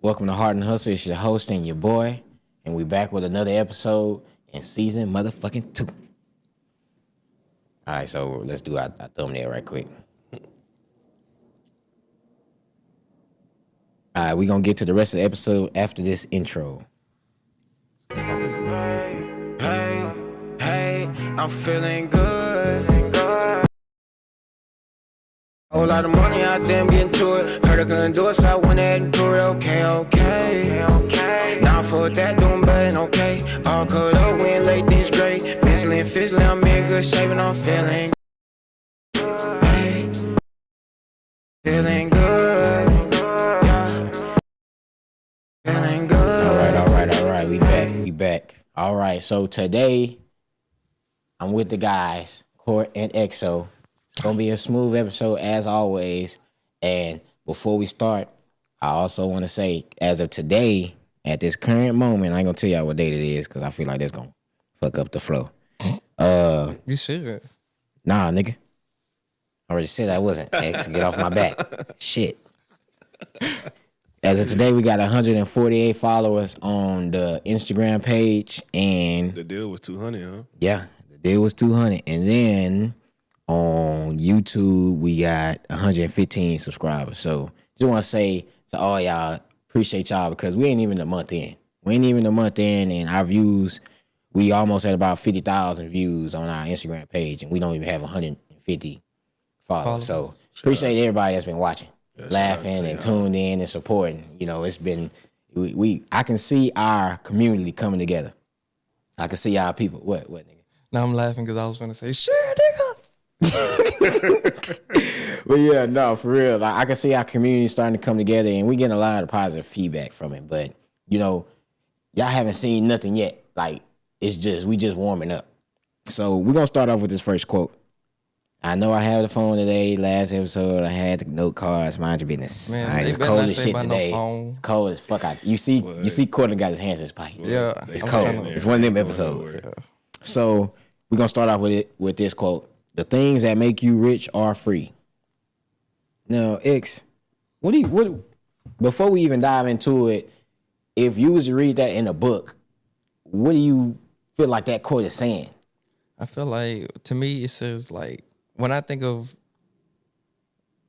Welcome to Heart and Hustle. It's your host and your boy, and we back with another episode in season motherfucking 2. All right, so let's do our thumbnail right quick. All right, we're going to get to the rest of the episode after this intro. Hey, I'm feeling good. Whole lot of money out there, I'm getting to it. Heard I couldn't do it, so I went ahead and do it. Okay. Now for that, doing better, okay. All cut up, we ain't late, things great. Mentally and physically, I'm in good shape and I'm feeling good. Hey, feeling good. Yeah, feeling good. All right. We back. All right, so today I'm with the guys, Court and EXO. It's going to be a smooth episode as always. And before we start, I also want to say, as of today, at this current moment, I ain't going to tell y'all what date it is because I feel like that's going to fuck up the flow. You should. Nah, nigga. I already said I wasn't. X, get off my back. Shit. As of today, we got 148 followers on the Instagram page. And The deal was 200, huh? yeah, the deal was 200. And then on YouTube, we got 115 subscribers. So just want to say to all y'all, appreciate y'all because we ain't even a month in. And our views, we almost at about 50,000 views on our Instagram page, and we don't even have 150 followers. So appreciate everybody that's been watching, laughing and tuned in and supporting. You know, it's been I can see our community coming together. I can see our people. What nigga? Now I'm laughing because I was going to say, sure, nigga. But yeah, no, for real. Like, I can see our community starting to come together, and we getting a lot of positive feedback from it. But you know, y'all haven't seen nothing yet. Like we just warming up. So we're gonna start off with this first quote. I know I have the phone today. Last episode, I had the note cards. Mind your business. Man, All right, they it's better cold not as say shit about no today. phone. It's cold as fuck. You see, Courtney got his hands in his pocket. Yeah. It's I'm cold. trying to- It's one of them episodes. Yeah. So we're gonna start off with this quote. The things that make you rich are free. Now, X, before we even dive into it, if you was to read that in a book, what do you feel like that quote is saying? I feel like, to me, it says, like, when I think of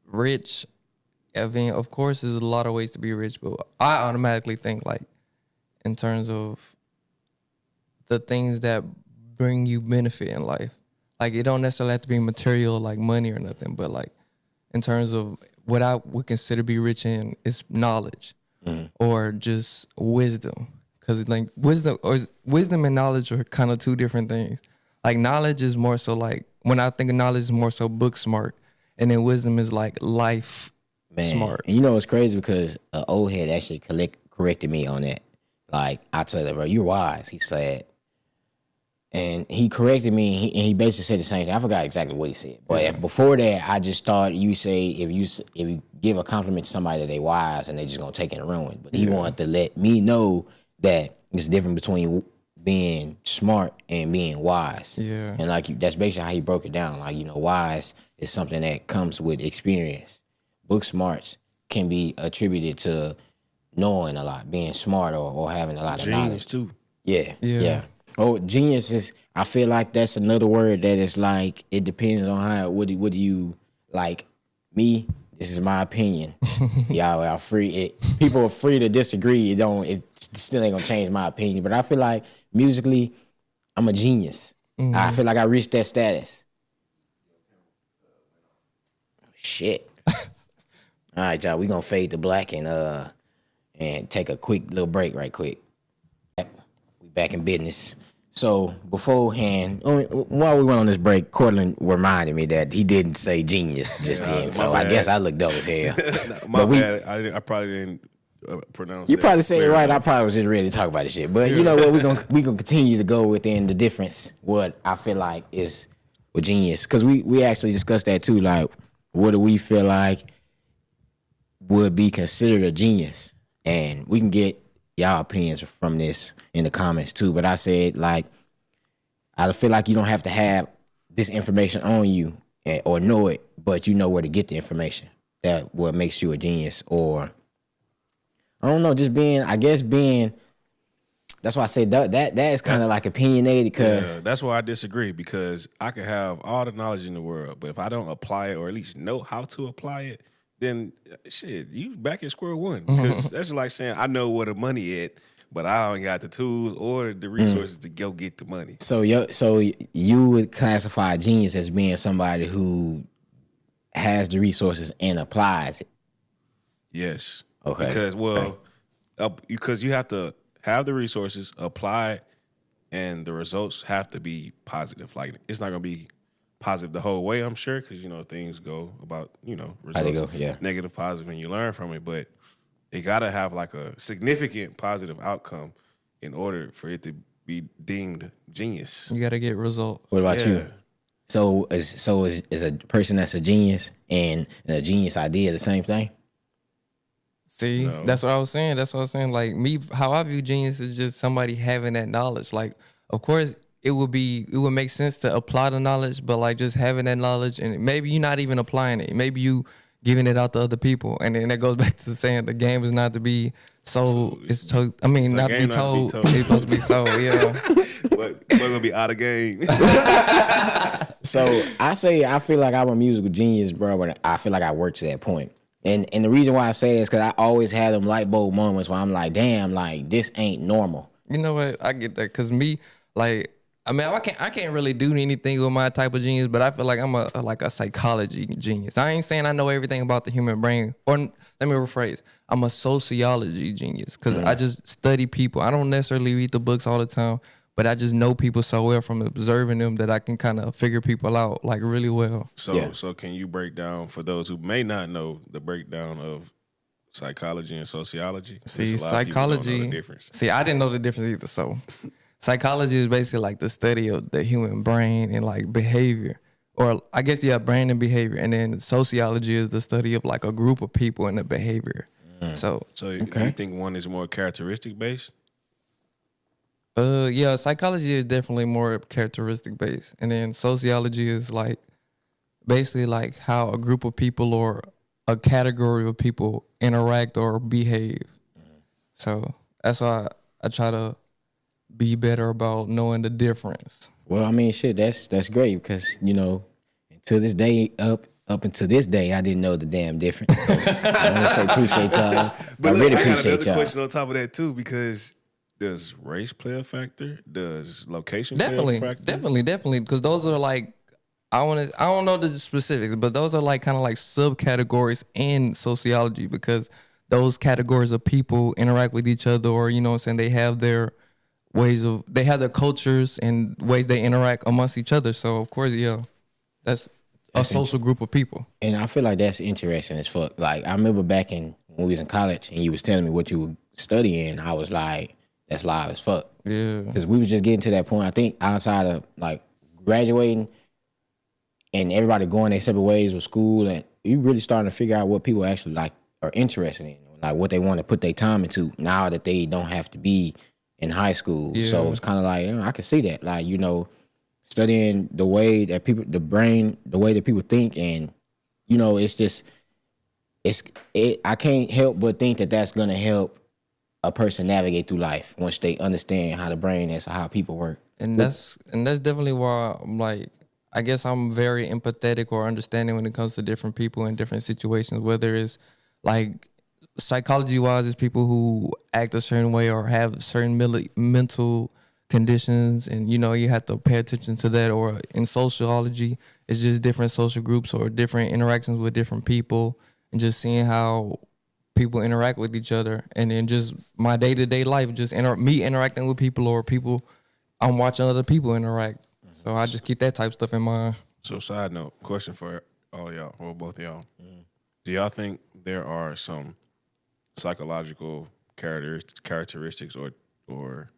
rich, I mean, of course, there's a lot of ways to be rich, but I automatically think, like, in terms of the things that bring you benefit in life. Like, it don't necessarily have to be material, like money or nothing, but, like, in terms of what I would consider be rich in is knowledge or just wisdom. Because, like, wisdom and knowledge are kind of two different things. Like, knowledge is more so, like, when I think of knowledge, is more so book smart. And then wisdom is, like, life smart. And you know it's crazy because an old head actually corrected me on that. Like, I told him, bro, you're wise, he said. And he corrected me, and he basically said the same thing. I forgot exactly what he said. But before that, I just thought you say if you give a compliment to somebody that they wise and they just going to take it and run with it. But he wanted to let me know that it's different between being smart and being wise. Yeah. And like that's basically how he broke it down. Like, you know, wise is something that comes with experience. Book smarts can be attributed to knowing a lot, being smart or having a lot of knowledge. Genius, too. Yeah. Oh, genius is, I feel like that's another word that is like, it depends on how, what do you, like, me, this is my opinion. Y'all are free. People are free to disagree. It still ain't gonna change my opinion. But I feel like musically, I'm a genius. I feel like I reached that status. Shit. All right, y'all, we gonna fade to black and take a quick little break right quick. We back in business. So beforehand, while we went on this break, Cortland reminded me that he didn't say genius just then. So I guess I looked dumb as hell. My bad. I probably didn't pronounce You that probably said it clear right. enough. I probably was just ready to talk about this shit. But you know what? We gonna continue to go within the difference. What I feel like is with genius, because we actually discussed that too. Like, what do we feel like would be considered a genius? And we can get y'all opinions from this in the comments too. But I said, like, I feel like you don't have to have this information on you or know it, but you know where to get the information. That what makes you a genius or I don't know, just being, I guess being. That's why I say that is kind of like opinionated because that's why I disagree, because I could have all the knowledge in the world, but if I don't apply it or at least know how to apply it, then shit, you back at square one. Because that's like saying I know where the money is, but I don't got the tools or the resources to go get the money. So you would classify a genius as being somebody who has the resources and applies it. Yes. Okay. Because you have to have the resources, apply, and the results have to be positive. Like, it's not going to be positive the whole way, I'm sure, because, things go about, results. How they go, yeah. Negative, positive, and you learn from it. But it got to have, like, a significant positive outcome in order for it to be deemed genius. You got to get results. What about you? So is a person that's a genius and a genius idea the same thing? See, No. That's what I was saying. Like me, how I view genius is just somebody having that knowledge. Like, of course, it would make sense to apply the knowledge, but like just having that knowledge, and maybe you're not even applying it. Maybe you giving it out to other people, and then that goes back to saying the game is not to be not to be told. It's supposed to be so. Yeah, But we're gonna be out of game. So I feel like I'm a musical genius, bro, but I feel like I work to that point. And the reason why I say it is because I always have them light bulb moments where I'm like, damn, like this ain't normal. you know what? I get that because me, like, I can't really do anything with my type of genius, but I feel like I'm a psychology genius. I ain't saying I know everything about the human brain, or let me rephrase, I'm a sociology genius because I just study people. I don't necessarily read the books all the time, but I just know people so well from observing them that I can kind of figure people out like really well. So can you break down, for those who may not know, the breakdown of psychology and sociology? See, There's a lot of people don't know psychology. the difference. See, I didn't know the difference either. So, psychology is basically like the study of the human brain and like behavior, or I guess brain and behavior. And then sociology is the study of like a group of people and the behavior. So You think one is more characteristic based? Psychology is definitely more characteristic based, and then sociology is like basically like how a group of people or a category of people interact or behave. So that's why I try to be better about knowing the difference. Well, I mean, shit, that's great because to this day, up until this day, I didn't know the damn difference. So I want to say appreciate y'all. But I really got appreciate another y'all. question on top of that too, because does race play a factor? Does location play a factor? Definitely, because those are like I don't know the specifics, but those are like kind of like subcategories in sociology because those categories of people interact with each other, or what I'm saying, they have their cultures and ways they interact amongst each other. So of course, that's a social group of people. And I feel like that's interesting as fuck. Like I remember back when we was in college and you was telling me what you were studying, I was like, that's live as fuck. Yeah. Because we was just getting to that point, I think, outside of like graduating and everybody going their separate ways with school, and you really starting to figure out what people actually like are interested in, like what they want to put their time into now that they don't have to be in high school. Yeah. So it's kind of like, I can see that. Like, studying the way that people, the brain, the way that people think, and it's just, I can't help but think that that's gonna help a person navigate through life once they understand how the brain is, how people work. And that's definitely why I'm like, I guess I'm very empathetic or understanding when it comes to different people in different situations, whether it's like psychology wise, it's people who act a certain way or have certain mental conditions, and you have to pay attention to that. Or in sociology, it's just different social groups or different interactions with different people, and just seeing how people interact with each other. And then just my day-to-day life, just me interacting with people, or people I'm watching other people interact. So I just keep that type of stuff in mind. So side note, question for all y'all, or both of y'all. Do y'all think there are some psychological characteristics or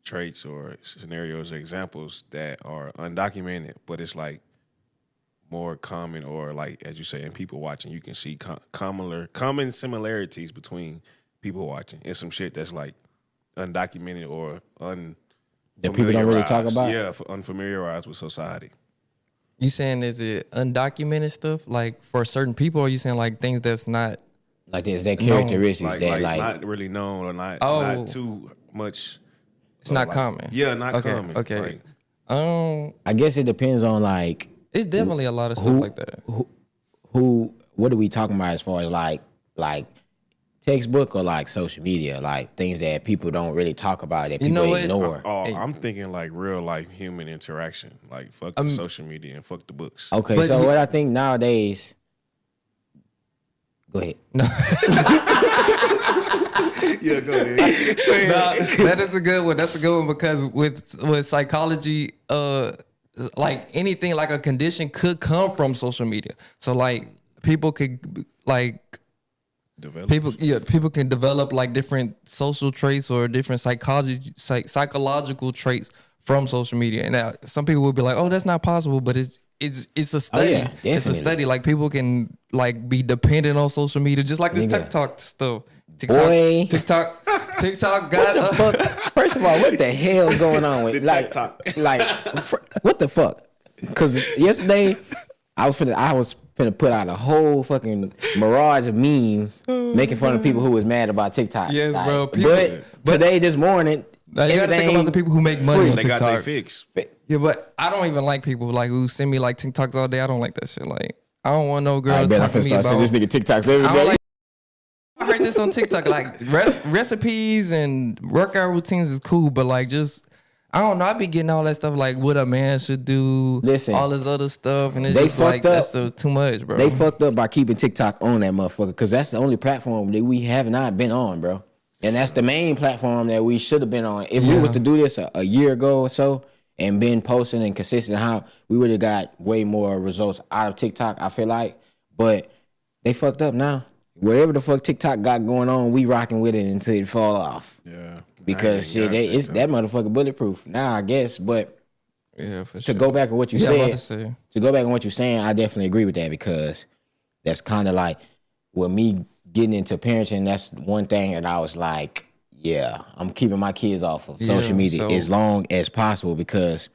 traits or scenarios or examples that are undocumented, but it's like more common, or like, as you say, in people watching, you can see common similarities between people watching and some shit that's like undocumented or that people don't really talk about? Yeah, unfamiliarized with society. You saying is it undocumented stuff like for certain people, or you saying like things that's not Like there's that characteristics that like not really known or not too much. It's not common. Yeah, not okay, common. Okay. Like, I guess it depends on like it's definitely a lot of stuff like that. What are we talking about as far as like textbook or like social media, like things that people don't really talk about that people ignore. I'm thinking like real life human interaction. Like fuck the social media and fuck the books. Okay, but so what I think nowadays. Go ahead. No. Yeah, go ahead. That is a good one. That's a good one because with psychology, like anything like a condition could come from social media. So like people could like people can develop like different social traits or different psychological traits from social media. And now some people will be like, "Oh, that's not possible," but it's a study. Oh, yeah, it's a study. Like people can like be dependent on social media, just like this TikTok stuff. TikTok got. First of all, what the hell is going on with TikTok? What the fuck? Because yesterday I was finna put out a whole fucking mirage of memes making fun of people who was mad about TikTok. Yes, like, bro. But today, this morning, now you gotta think about the people who make money on they TikTok. got their fix. Yeah, but I don't even like people like who send me like TikToks all day. I don't like that shit. Like I don't want no girl I to bet talk I'm to finna me start about. sending this nigga TikToks every day. I heard this on TikTok. Like recipes and workout routines is cool, but like just I don't know. I be getting all that stuff like what a man should do. Listen, all this other stuff, and it's they just like fucked that's too much, bro. They fucked up by keeping TikTok on that motherfucker because that's the only platform that we have not been on, bro. And that's the main platform that we should have been on. If we was to do this a year ago or so and been posting and consistent, how we would have got way more results out of TikTok, I feel like. But they fucked up now. Whatever the fuck TikTok got going on, we rocking with it until it fall off. Yeah. Because shit, it's that motherfucker bulletproof now, I guess. But yeah, for to sure. go back on what you I'm about said, to go back on what you're saying, I definitely agree with that because that's kind of like with me getting into parenting. That's one thing that I was like, yeah, I'm keeping my kids off of social media as long as possible because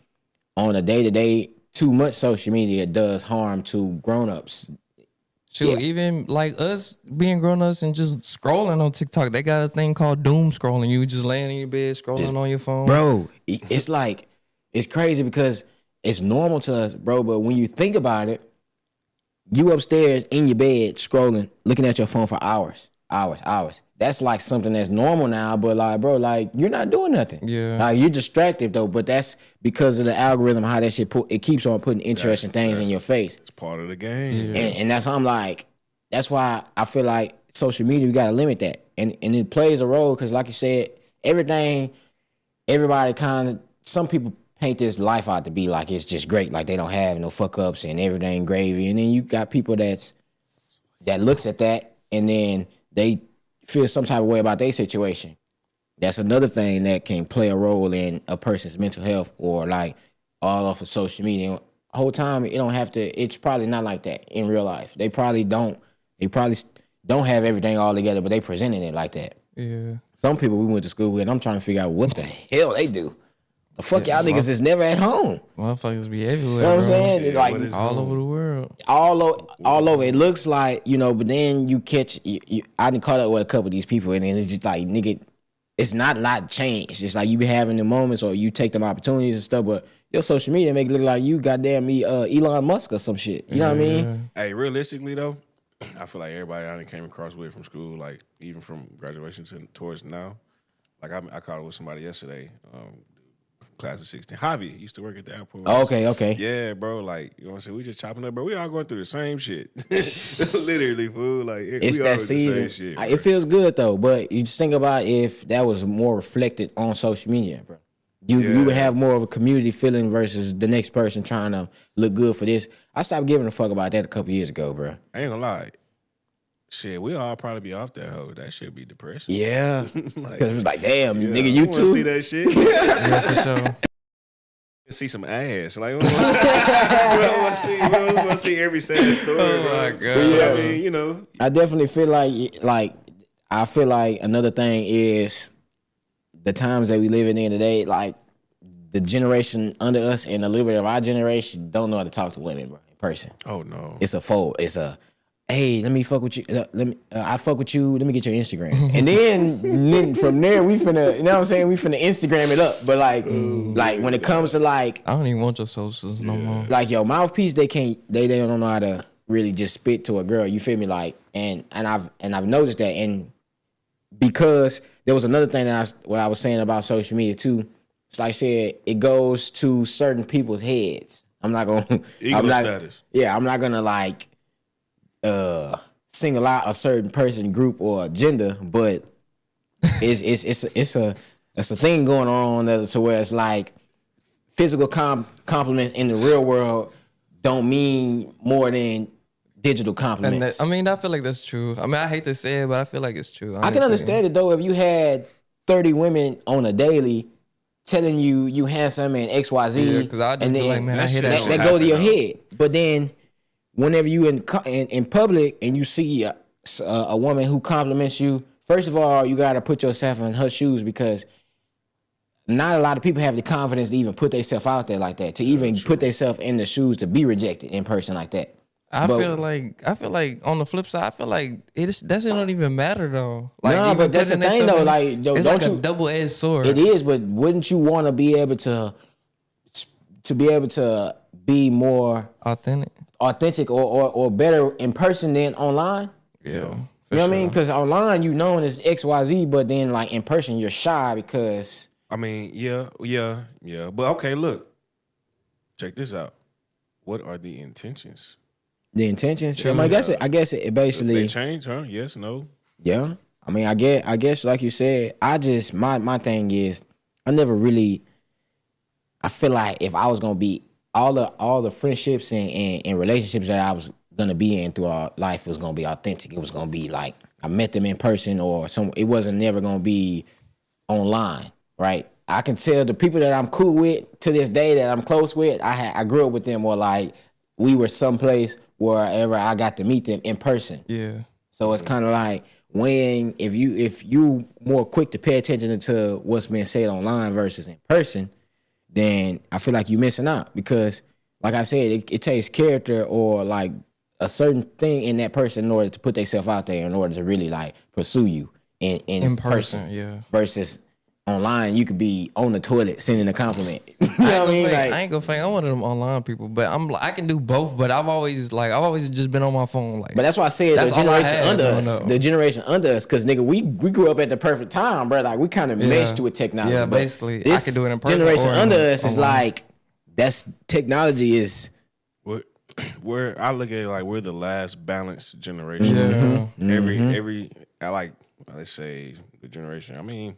on a day-to-day, too much social media does harm to grown-ups. Shoot, even like us being grown-ups and just scrolling on TikTok, they got a thing called doom scrolling. You just laying in your bed scrolling on your phone. Bro, it's like, it's crazy because it's normal to us, bro, but when you think about it, you upstairs in your bed scrolling, looking at your phone for hours. That's like something that's normal now, but like, bro, like you're not doing nothing. Yeah. Like you're distracted though, but that's because of the algorithm, how that shit it keeps on putting interesting things in your face. It's part of the game. Yeah. And that's why I'm like, that's why I feel like social media, we gotta limit that. And it plays a role because like you said, everybody kind of, some people paint this life out to be like it's just great, like they don't have no fuck ups and everything gravy. And then you got people that looks at that and then they feel some type of way about their situation. That's another thing that can play a role in a person's mental health or like all off of social media. The whole time it don't have to, it's probably not like that in real life. They probably don't have everything all together, but they presenting it like that. Yeah. Some people we went to school with, I'm trying to figure out what the hell they do. The fuck y'all niggas is never at home. Motherfuckers be everywhere, You know what I'm bro. saying? It's like all over the world. All over. It looks like, but then you catch, I done caught up with a couple of these people and then it's just like, nigga, it's not a lot changed. It's like you be having the moments or you take them opportunities and stuff, but your social media make it look like you goddamn Elon Musk or some shit. You know what I mean? Hey, realistically though, I feel like everybody I came across with from school, like even from graduation towards now, like I caught up with somebody yesterday, class of 16. Javi used to work at the airport. Oh, okay. Yeah, bro. Like, you know what I'm saying? We just chopping up, bro. We all going through the same shit. Literally, fool. Like, it's we that all season. the same shit, It feels good though, but you just think about if that was more reflected on social media, bro. You would have more of a community feeling versus the next person trying to look good for this. I stopped giving a fuck about that a couple years ago, bro. I ain't gonna lie. Shit, we all probably be off that hoe. That shit be depressing. Yeah. Because it was like, damn, Yeah, nigga, you wanna too. see that shit? Yeah, for sure. See some ass. Like, we don't want to see every sad story, bro. my God. Yeah. I mean, I definitely feel like another thing is the times that we live in today, like the generation under us and a little bit of our generation don't know how to talk to women, bro, in person. Oh, no. It's a fold. It's a hey, let me fuck with you. I fuck with you. Let me get your Instagram. And then from there, we finna, you know what I'm saying? We finna Instagram it up. But like when it comes to like, I don't even want your socials no more. like your mouthpiece, they don't know how to really just spit to a girl. You feel me? Like, and I've noticed that. And because there was another thing that I was saying about social media too. It's like I said, it goes to certain people's heads. I'm not gonna status. Yeah, I'm not gonna like single out a certain person, group, or gender, but it's a thing going on to where it's like physical compliments in the real world don't mean more than digital compliments. And I feel like that's true. I mean, I hate to say it, but I feel like it's true. Honestly. I can understand it though. If you had 30 women on a daily telling you handsome and XYZ, because I just be like, man, I hear that go to your head. But then whenever you in public and you see a woman who compliments you, first of all, you got to put yourself in her shoes, because not a lot of people have the confidence to even put themselves out there like that, to even put themselves in the shoes to be rejected in person like that. I feel like on the flip side, I feel like that shit don't even matter though. Like, no, but that's the thing though. Like, it's don't like you, a double-edged sword. It is, but wouldn't you want to be able to be more authentic or better in person than online? Yeah, you know what I mean? Because online you known as XYZ, but then like in person you're shy because. I mean, yeah. But okay, look, check this out. What are the intentions? The intentions? Yeah. I guess it basically. They change, huh? Yes, no. Yeah. I mean, I guess like you said, my thing is, I never really. I feel like if I was gonna be all the friendships and relationships that I was gonna be in throughout life was gonna be authentic. It was gonna be like I met them in person or some. It wasn't never gonna be online, right? I can tell the people that I'm cool with to this day that I'm close with. I grew up with them, or like we were someplace wherever I got to meet them in person. Yeah. So it's kind of like if you more quick to pay attention to what's being said online versus in person, then I feel like you're missing out, because like I said, it takes character or like a certain thing in that person in order to put themselves out there, in order to really like pursue you in person. Yeah. Versus online, you could be on the toilet sending a compliment. You know what I mean? I ain't gonna fake. I'm one of them online people, but I can do both. But I've always just been on my phone. Like, but that's why I said the generation under us, because nigga, we grew up at the perfect time, bro. Like we kind of meshed with technology. Yeah, basically, I can do it in person. Generation under us is like that's technology is. Where I look at it like we're the last balanced generation. Yeah. Every I like, let's say the generation. I mean,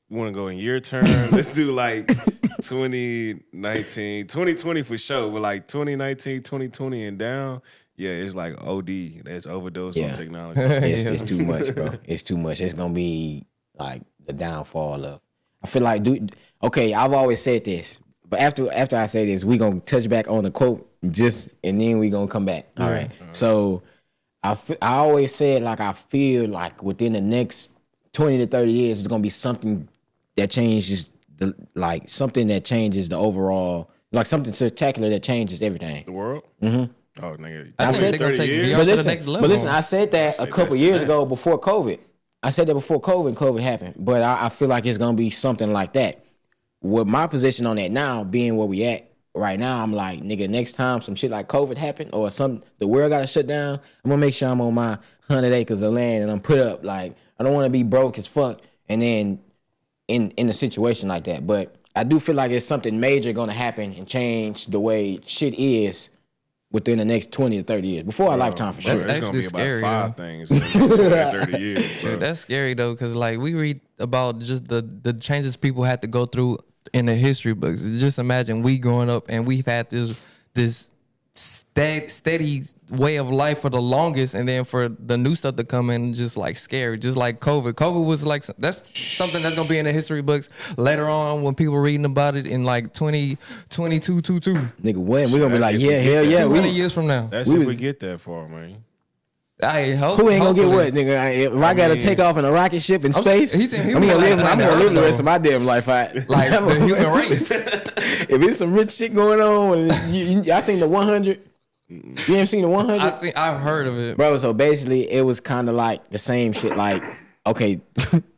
you want to go in year term? Let's do like 2019, 2020 for sure. But like 2019, 2020 and down, yeah, it's like OD. That's overdose on technology. It's too much, bro. It's too much. It's gonna be like the downfall of. I feel like, okay, I've always said this, but after I say this, we gonna touch back on the quote and then we gonna come back. All right. So I always said, like, I feel like within the next 20 to 30 years, it's gonna be something that changes something that changes the overall, like something spectacular that changes everything. The world? Mm-hmm. Oh, nigga. I think they're gonna take beyond to the next level. But listen, I said that a couple years ago before COVID. I said that before COVID happened. But I feel like it's gonna be something like that. With my position on that now, being where we at right now, I'm like, nigga, next time some shit like COVID happened or the world got to shut down, I'm gonna make sure I'm on my 100 acres of land and I'm put up. Like, I don't want to be broke as fuck and then in a situation like that. But I do feel like it's something major gonna happen and change the way shit is within the next 20 to 30 years. Before our lifetime, for sure. That's It's gonna be scary, about 5 things in the next 20 to 30 years. Dude, that's scary though, because like we read about just the changes people had to go through in the history books. Just imagine we growing up and we've had this steady way of life for the longest, and then for the new stuff to come in, just like scary, just like COVID. COVID was like, that's something that's gonna be in the history books later on when people reading about it in like 2022. Nigga, when we gonna be like, yeah, hell yeah, 200 years from now. That's if we get that far, man. I hope. Who ain't gonna get what, nigga? If I gotta take off in a rocket ship in space, I'm gonna live the rest of my damn life. Like the human race. If it's some rich shit going on, I seen the 100. You ever seen the 100? I've heard of it. Bro, so basically it was kind of like the same shit. Like, okay,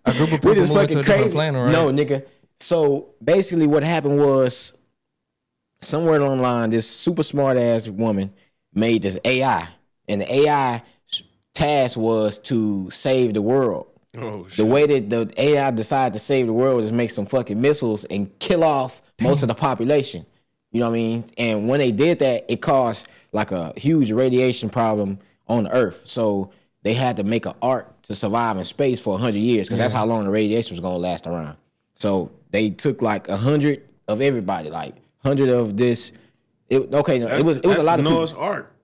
A group of people moving to a different planet, right? No, nigga. So basically what happened was somewhere along the line, this super smart ass woman made this AI. And the AI task was to save the world. Oh, shit. The way that the AI decided to save the world is make some fucking missiles and kill off most of the population. You know what I mean? And when they did that, it caused like a huge radiation problem on the Earth. So they had to make an ark to survive in space for 100 years because that's how long the radiation was gonna last around. So they took like 100 of everybody, like 100 of this. It was a lot of Noah's people. Ark.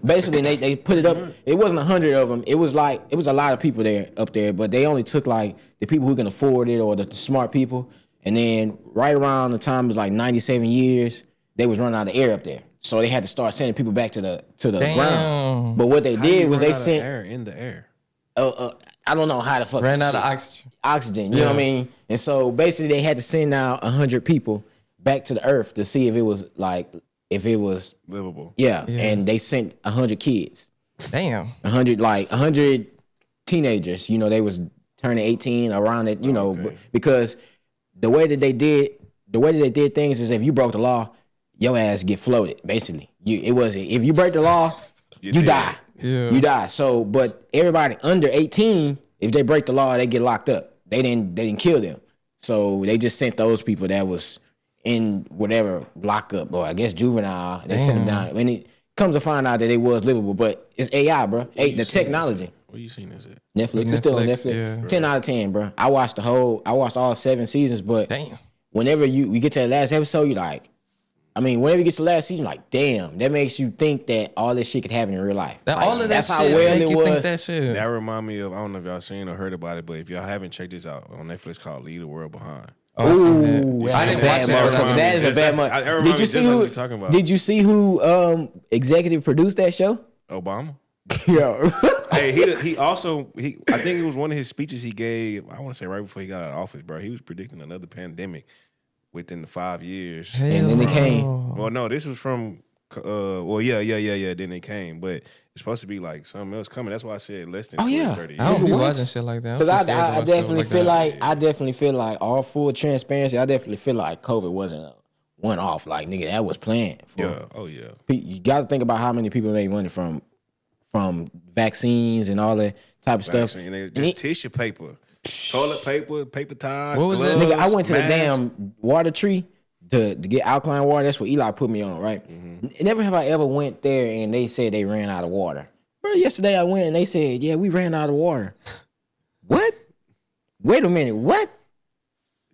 Basically, they put it up. It wasn't 100 of them. It was a lot of people there up there, but they only took like the people who can afford it or the smart people. And then right around the time it was like 97 years, they was running out of air up there. So they had to start sending people back to the ground. But what they did was they sent air in the air. I don't know how the fuck Ran out of oxygen. You know what I mean? And so basically they had to send out 100 people back to the Earth to see if it was Livable. yeah. And they sent 100 kids. Damn. 100 teenagers, they was turning 18 around it, because the way that they did things is if you broke the law, your ass get floated, basically. If you break the law, you die. Yeah. You die. So, but everybody under 18, if they break the law, they get locked up. They didn't kill them. So they just sent those people that was in whatever lockup, or I guess juvenile. They sent them down. And it comes to find out that it was livable, but it's AI, bro. The technology. Where you seen this at? Netflix. It's still on Netflix. Yeah. 10 out of 10, bro. I watched all 7 seasons, but Damn. whenever you get to the last episode, whenever you get to the last season, like, damn, that makes you think that all this shit could happen in real life. That's how well it was. That shit. That remind me of, I don't know if y'all seen or heard about it, but if y'all haven't checked this out on Netflix called Leave the World Behind. Ooh, I didn't watch that is a bad motherfucker. Did you see who executive produced that show? Obama. Yo. Hey, he also I think it was one of his speeches he gave, I want to say right before he got out of office, bro. He was predicting another pandemic within the 5 years. And then it came. Well, no, this was from then it came, but it's supposed to be like something else coming. That's why I said less than 30 years. I don't be watching shit like that. Because I definitely feel like all full transparency, I definitely feel like COVID wasn't a one-off. Like, nigga, that was planned. Yeah, oh yeah. You got to think about how many people made money from vaccines and all that type of stuff. And just tissue paper, toilet paper, paper towels. What was gloves, that? Nigga, I went to the masks. damn water tree to get alkaline water. That's what Eli put me on, right? Never have I ever went there and they said they ran out of water. Bro, yesterday I went and they said, yeah, we ran out of water. What? Wait a minute, what?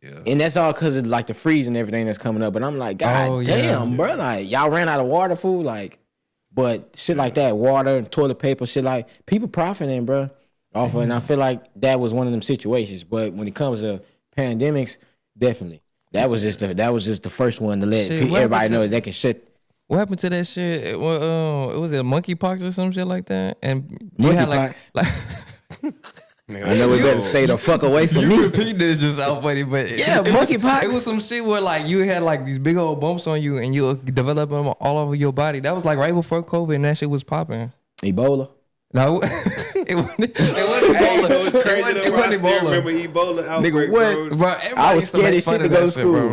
Yeah. And that's all because of like the freeze and everything that's coming up. But I'm like, God damn, bro. Like, y'all ran out of water, food. Like, but shit like that, water, toilet paper, shit like, people profiting, bro, off of it. And I feel like that was one of them situations. But when it comes to pandemics, definitely. That was just the first one to let everybody know that they can shit. What happened to that shit? It was it monkeypox or some shit like that? And you had Monkeypox? like I know we better stay the fuck away from you me. repeat this just how funny, but Yeah, monkeypox. It was some shit where like you had like these big old bumps on you and you develop them all over your body. That was like right before COVID and that shit was popping. Ebola. No, it wasn't Ebola. It was crazy It though, bro. I wasn't still Ebola. remember Ebola outbreak, Nigga, what? Bro, I was scared as shit to go to school.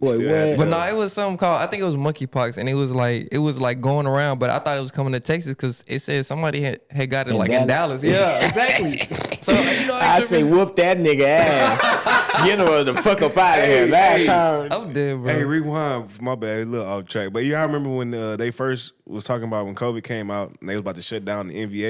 Boy, what? But no, it was something called, I think it was monkeypox, and it was like going around. But I thought it was coming to Texas because it said somebody had got it in Dallas. Yeah, exactly. So I say whoop that nigga ass. Get him the fuck up out of here. Last time. I'm dead, bro. Hey, rewind. My bad, a little off track. But I remember when they first was talking about when COVID came out and they was about to shut down the NBA.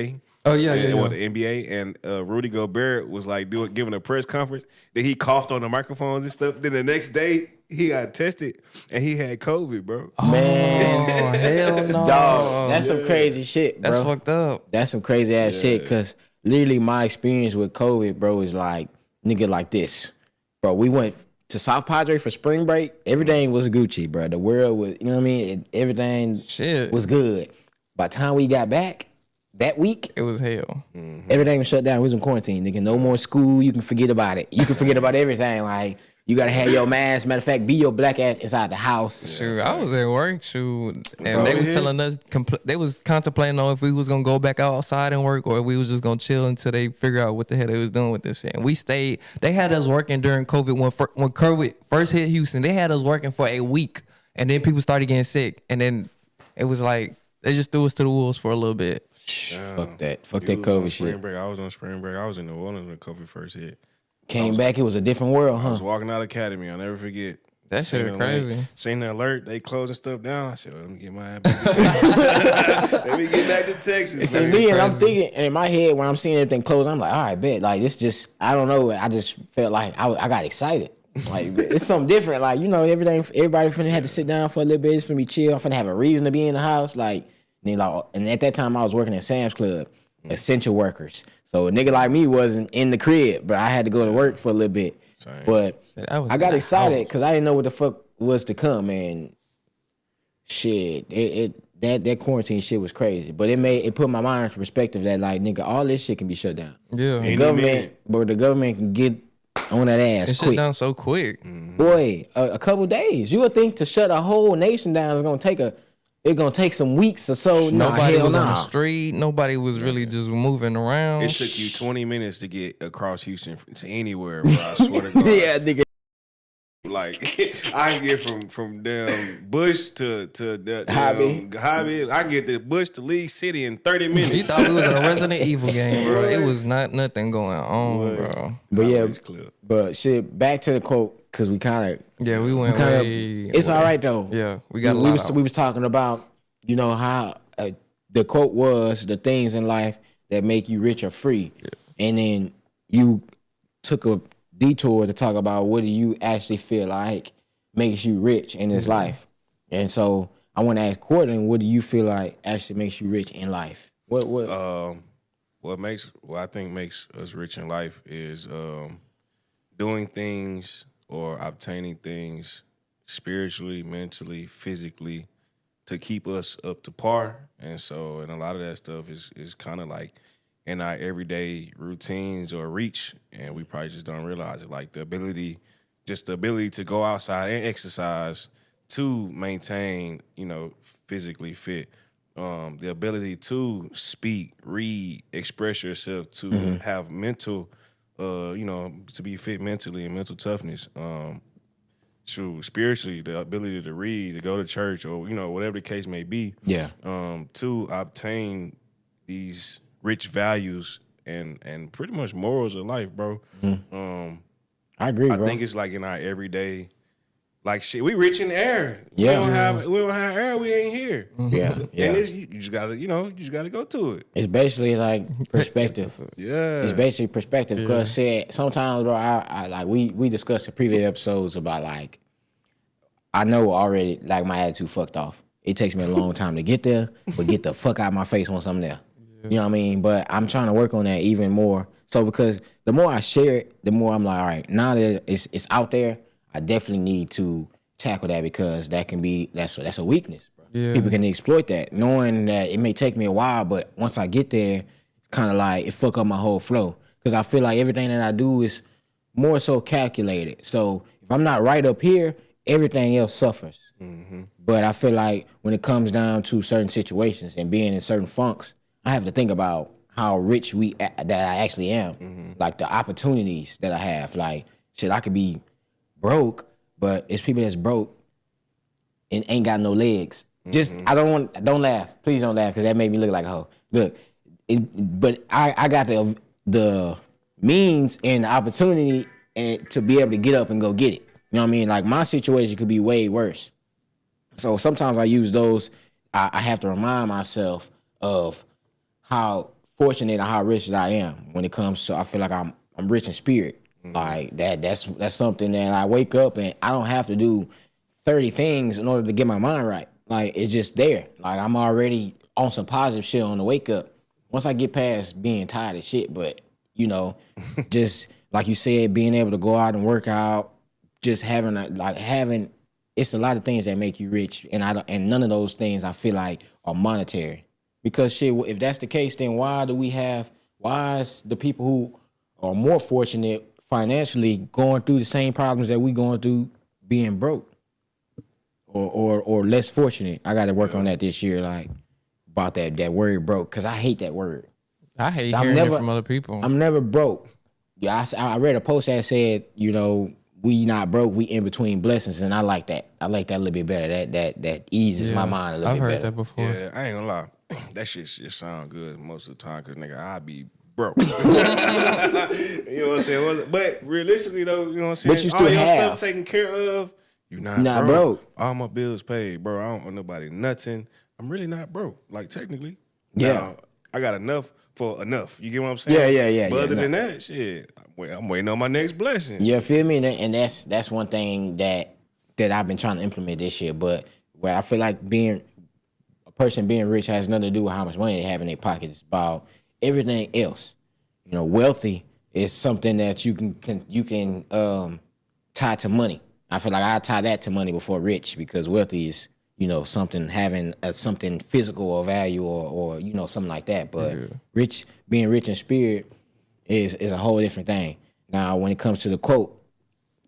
Oh yeah. The NBA, and Rudy Gobert was like giving a press conference. Then he coughed on the microphones and stuff. Then the next day he got tested and he had COVID, bro. Man, Oh hell no, dog, that's some crazy shit, bro. That's fucked up. That's some crazy ass shit. Because literally my experience with COVID, bro, is like nigga like this, bro. We went to South Padre for spring break. Everything was Gucci, bro. The world was, you know what I mean. Everything was good. By the time we got back that week, It was hell. everything was shut down. We was in quarantine, nigga. No more school. You can forget about it. You can forget about everything. Like, You gotta have your mask. Matter of fact, be your black ass inside the house. Shoot, I was at work, shoot, and Bro, they was yeah. telling us they was contemplating on if we was gonna go back outside and work or if we was just gonna chill until they figure out what the hell they was doing with this shit. And we stayed. They had us working during COVID when COVID first hit Houston. They had us working for a week, and then people started getting sick, and then it was like they just threw us to the wolves for a little bit. Fuck that. Fuck You that was on COVID spring shit. break. I was on spring break. I was in New Orleans when COVID first hit. Came back, it was a different world, I was huh? walking out of Academy. I'll never forget. That shit Seen crazy. Seen the alert. They closing stuff down. I said, well, let me get my ass back to Texas. Let me get back to Texas. And man. me, and I'm thinking in my head when I'm seeing everything close, I'm like, all right, bet. Like this just, I don't know. I just felt like I got excited. Like it's something different. Like everybody finna had to sit down for a little bit. It's finna be chill. I'm finna have a reason to be in the house. Like, and at that time I was working at Sam's Club, essential workers. So a nigga like me wasn't in the crib, but I had to go to work for a little bit. Same. But Shit, I was I in got the excited house. because I didn't know what the fuck was to come, and shit, that quarantine shit was crazy. But it put my mind in perspective that like nigga, all this shit can be shut down. Yeah, The Any government, minute. but the government can get on that ass it shut quick. down so quick. Boy, a couple days. You would think to shut a whole nation down is gonna take some weeks or so. Nobody hell was on nah. the street. Nobody was really just moving around. It took you 20 minutes to get across Houston to anywhere, bro. I swear to God. Yeah, nigga. Like I can get from damn Bush to the Hobby. Hobby. I can get the Bush to Lee City in 30 minutes. You thought we was in a Resident Evil game, bro. It was not nothing going on, bro. But yeah, Always clear. but shit. Back to the quote because we kind of Yeah, we went kind of. way. It's all right though. Yeah, we got a we lot was out. we was talking about how the quote was the things in life that make you rich or free, and then you took a detour to talk about what do you actually feel like makes you rich in this life, and so I want to ask Courtney, what do you feel like actually makes you rich in life? What What I think makes us rich in life is doing things or obtaining things spiritually, mentally, physically to keep us up to par. And a lot of that stuff is kind of like in our everyday routines or reach, and we probably just don't realize it. Like the ability to go outside and exercise to maintain, physically fit. The ability to speak, read, express yourself, to have mental, to be fit mentally and mental toughness. Spiritually, the ability to read, to go to church, or whatever the case may be. Yeah. To obtain these rich values and pretty much morals of life, bro. I agree, I bro. think it's like in our everyday, like shit. We rich in the air. Yeah. We don't have air. We ain't here. Yeah, yeah. And you just gotta go to it. It's basically like perspective. Yeah. It's basically perspective because sometimes, bro, I like we discussed in previous episodes about like I know already like my attitude fucked off. It takes me a long time to get there, but get the fuck out of my face once I'm there. You know what I mean? But I'm trying to work on that even more. So because the more I share it, the more I'm like, all right, now that it's out there, I definitely need to tackle that because that's a weakness, bro. Yeah. People can exploit that, knowing that it may take me a while, but once I get there, it's kind of like it fuck up my whole flow. Because I feel like everything that I do is more so calculated. So if I'm not right up here, everything else suffers. But I feel like when it comes down to certain situations and being in certain funks, I have to think about how rich that I actually am. Like the opportunities that I have. Like shit, I could be broke, but it's people that's broke and ain't got no legs. Just don't laugh. Please don't laugh because that made me look like a hoe. Look, but I got the means and the opportunity and to be able to get up and go get it. You know what I mean? Like my situation could be way worse. So sometimes I use those. I have to remind myself of how fortunate and how rich I am when it comes to. I feel like I'm rich in spirit. Like that's something that I wake up and I don't have to do 30 things in order to get my mind right. Like it's just there. Like I'm already on some positive shit on the wake up. Once I get past being tired of shit, but just like you said, being able to go out and work out, just having it's a lot of things that make you rich, and none of those things I feel like are monetary. Because shit, if that's the case, then why is the people who are more fortunate financially going through the same problems that we going through being broke or less fortunate. I got to work on that this year, like about that word broke, because I hate that word. I hate hearing it from other people. I'm never broke. Yeah, I read a post that said, you know, we not broke, we in between blessings, and I like that. I like that a little bit better. That eases my mind a little bit better. I've heard that before. Yeah, I ain't gonna lie. That shit just sound good most of the time, because nigga, I be broke. You know what I'm saying? But realistically though, you know what I'm saying? But you still all your have stuff taken care of. You not broke. broke. All my bills paid, bro. I don't owe nobody nothing. I'm really not broke. Like technically. Yeah. Now, I got enough for enough. You get what I'm saying? Yeah. But other than that, shit, I'm waiting on my next blessing. You feel me? And that's one thing that I've been trying to implement this year. But where I feel like being a person being rich has nothing to do with how much money they have in their pocket. It's about everything else. You know, wealthy is something that you can tie to money. I feel like I tie that to money before rich, because wealthy is, you know, something having something physical or value or you know, something like that. But being rich in spirit is a whole different thing. Now, when it comes to the quote,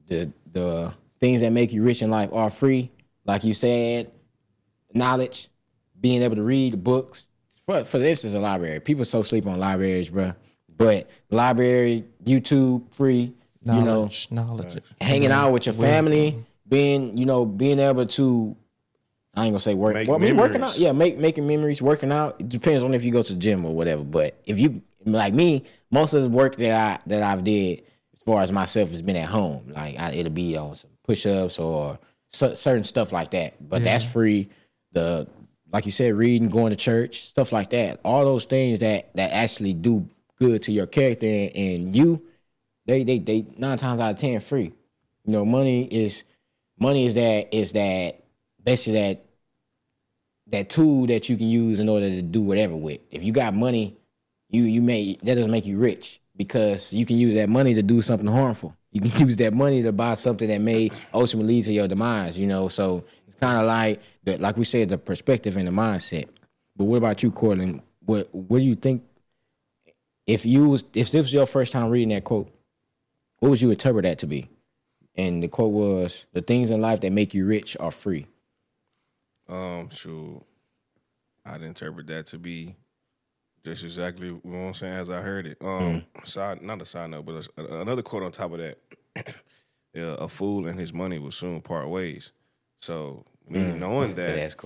the things that make you rich in life are free, like you said, knowledge, being able to read books. For this is a library. People so sleep on libraries, bro. But library, YouTube, free. Knowledge. Hanging out with your family, being able to, I ain't gonna say work. Working out, yeah, making memories, working out. It depends on if you go to the gym or whatever. But if you like me, most of the work that I've did as far as myself has been at home. Like it'll be on some push-ups or certain stuff like that. But that's free. Like you said, reading, going to church, stuff like that. All those things that actually do good to your character and you. They 9 times out of 10 free. You know, money is that basically that tool that you can use in order to do whatever with. If you got money, that doesn't make you rich, because you can use that money to do something harmful. You can use that money to buy something that may ultimately lead to your demise, you know. So it's kind of like we said, the perspective and the mindset. But what about you, Cortland? What do you think if this was your first time reading that quote? What would you interpret that to be? And the quote was, "The things in life that make you rich are free." Sure. I'd interpret that to be just exactly what I'm saying as I heard it. Not a side note, but another quote on top of that. A fool and his money will soon part ways. So me knowing that,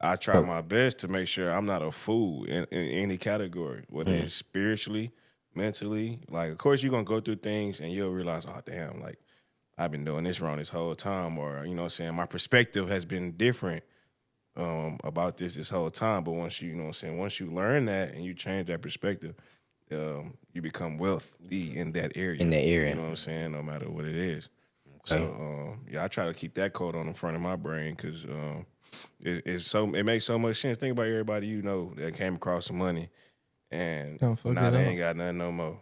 I try my best to make sure I'm not a fool in any category, whether it's spiritually, mentally. Like, of course, you're going to go through things and you'll realize, oh, damn, like, I've been doing this wrong this whole time, or, you know what I'm saying, my perspective has been different about this whole time. But once you know what I'm saying, once you learn that and you change that perspective, you become wealthy in that area. In that area. You know what I'm saying? No matter what it is. Okay. So, I try to keep that quote on the front of my brain, because it makes so much sense. Think about everybody you know that came across some money, and now they ain't got nothing no more.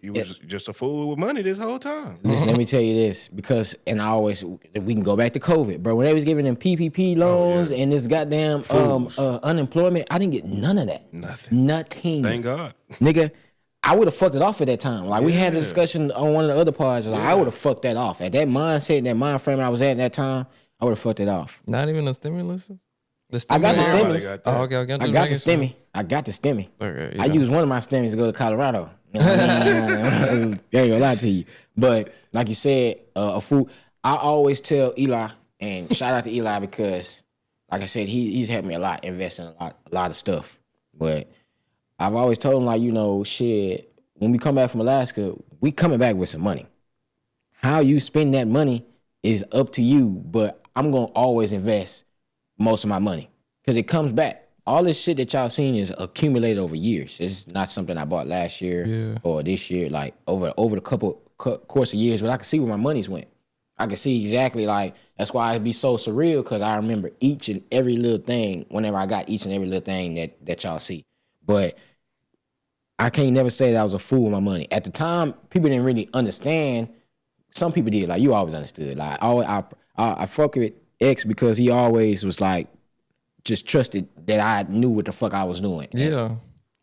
You was just a fool with money this whole time. Listen, let me tell you this, because, and we can go back to COVID, bro. When they was giving them PPP loans and this goddamn unemployment, I didn't get none of that. Nothing. Thank God. Nigga, I would have fucked it off at that time. Like, we had a discussion on one of the other pods. Like, I would have fucked that off. At that mindset, that mind frame I was at that time, I would have fucked it off. Not even a stimulus? I got the stimulus. Oh, okay. I got the stimmy. I got the stimmy. Okay, yeah. I used one of my stimmies to go to Colorado. I ain't gonna lie to you. But like you said, a fool. I always tell Eli, and shout out to Eli, because like I said, he's helped me a lot, invest in a lot of stuff. But I've always told him, like, you know, shit, when we come back from Alaska, we coming back with some money. How you spend that money is up to you, but I'm gonna always invest most of my money, because it comes back. All this shit that y'all seen is accumulated over years. It's not something I bought last year or this year, like over the course of years. But I can see where my money's went. I can see exactly, like, that's why it'd be so surreal, because I remember each and every little thing whenever I got each and every little thing that y'all see. But I can't never say that I was a fool with my money. At the time, people didn't really understand. Some people did. Like, you always understood. Like, I fuck with X because he always was like, just trusted that I knew what the fuck I was doing. Yeah,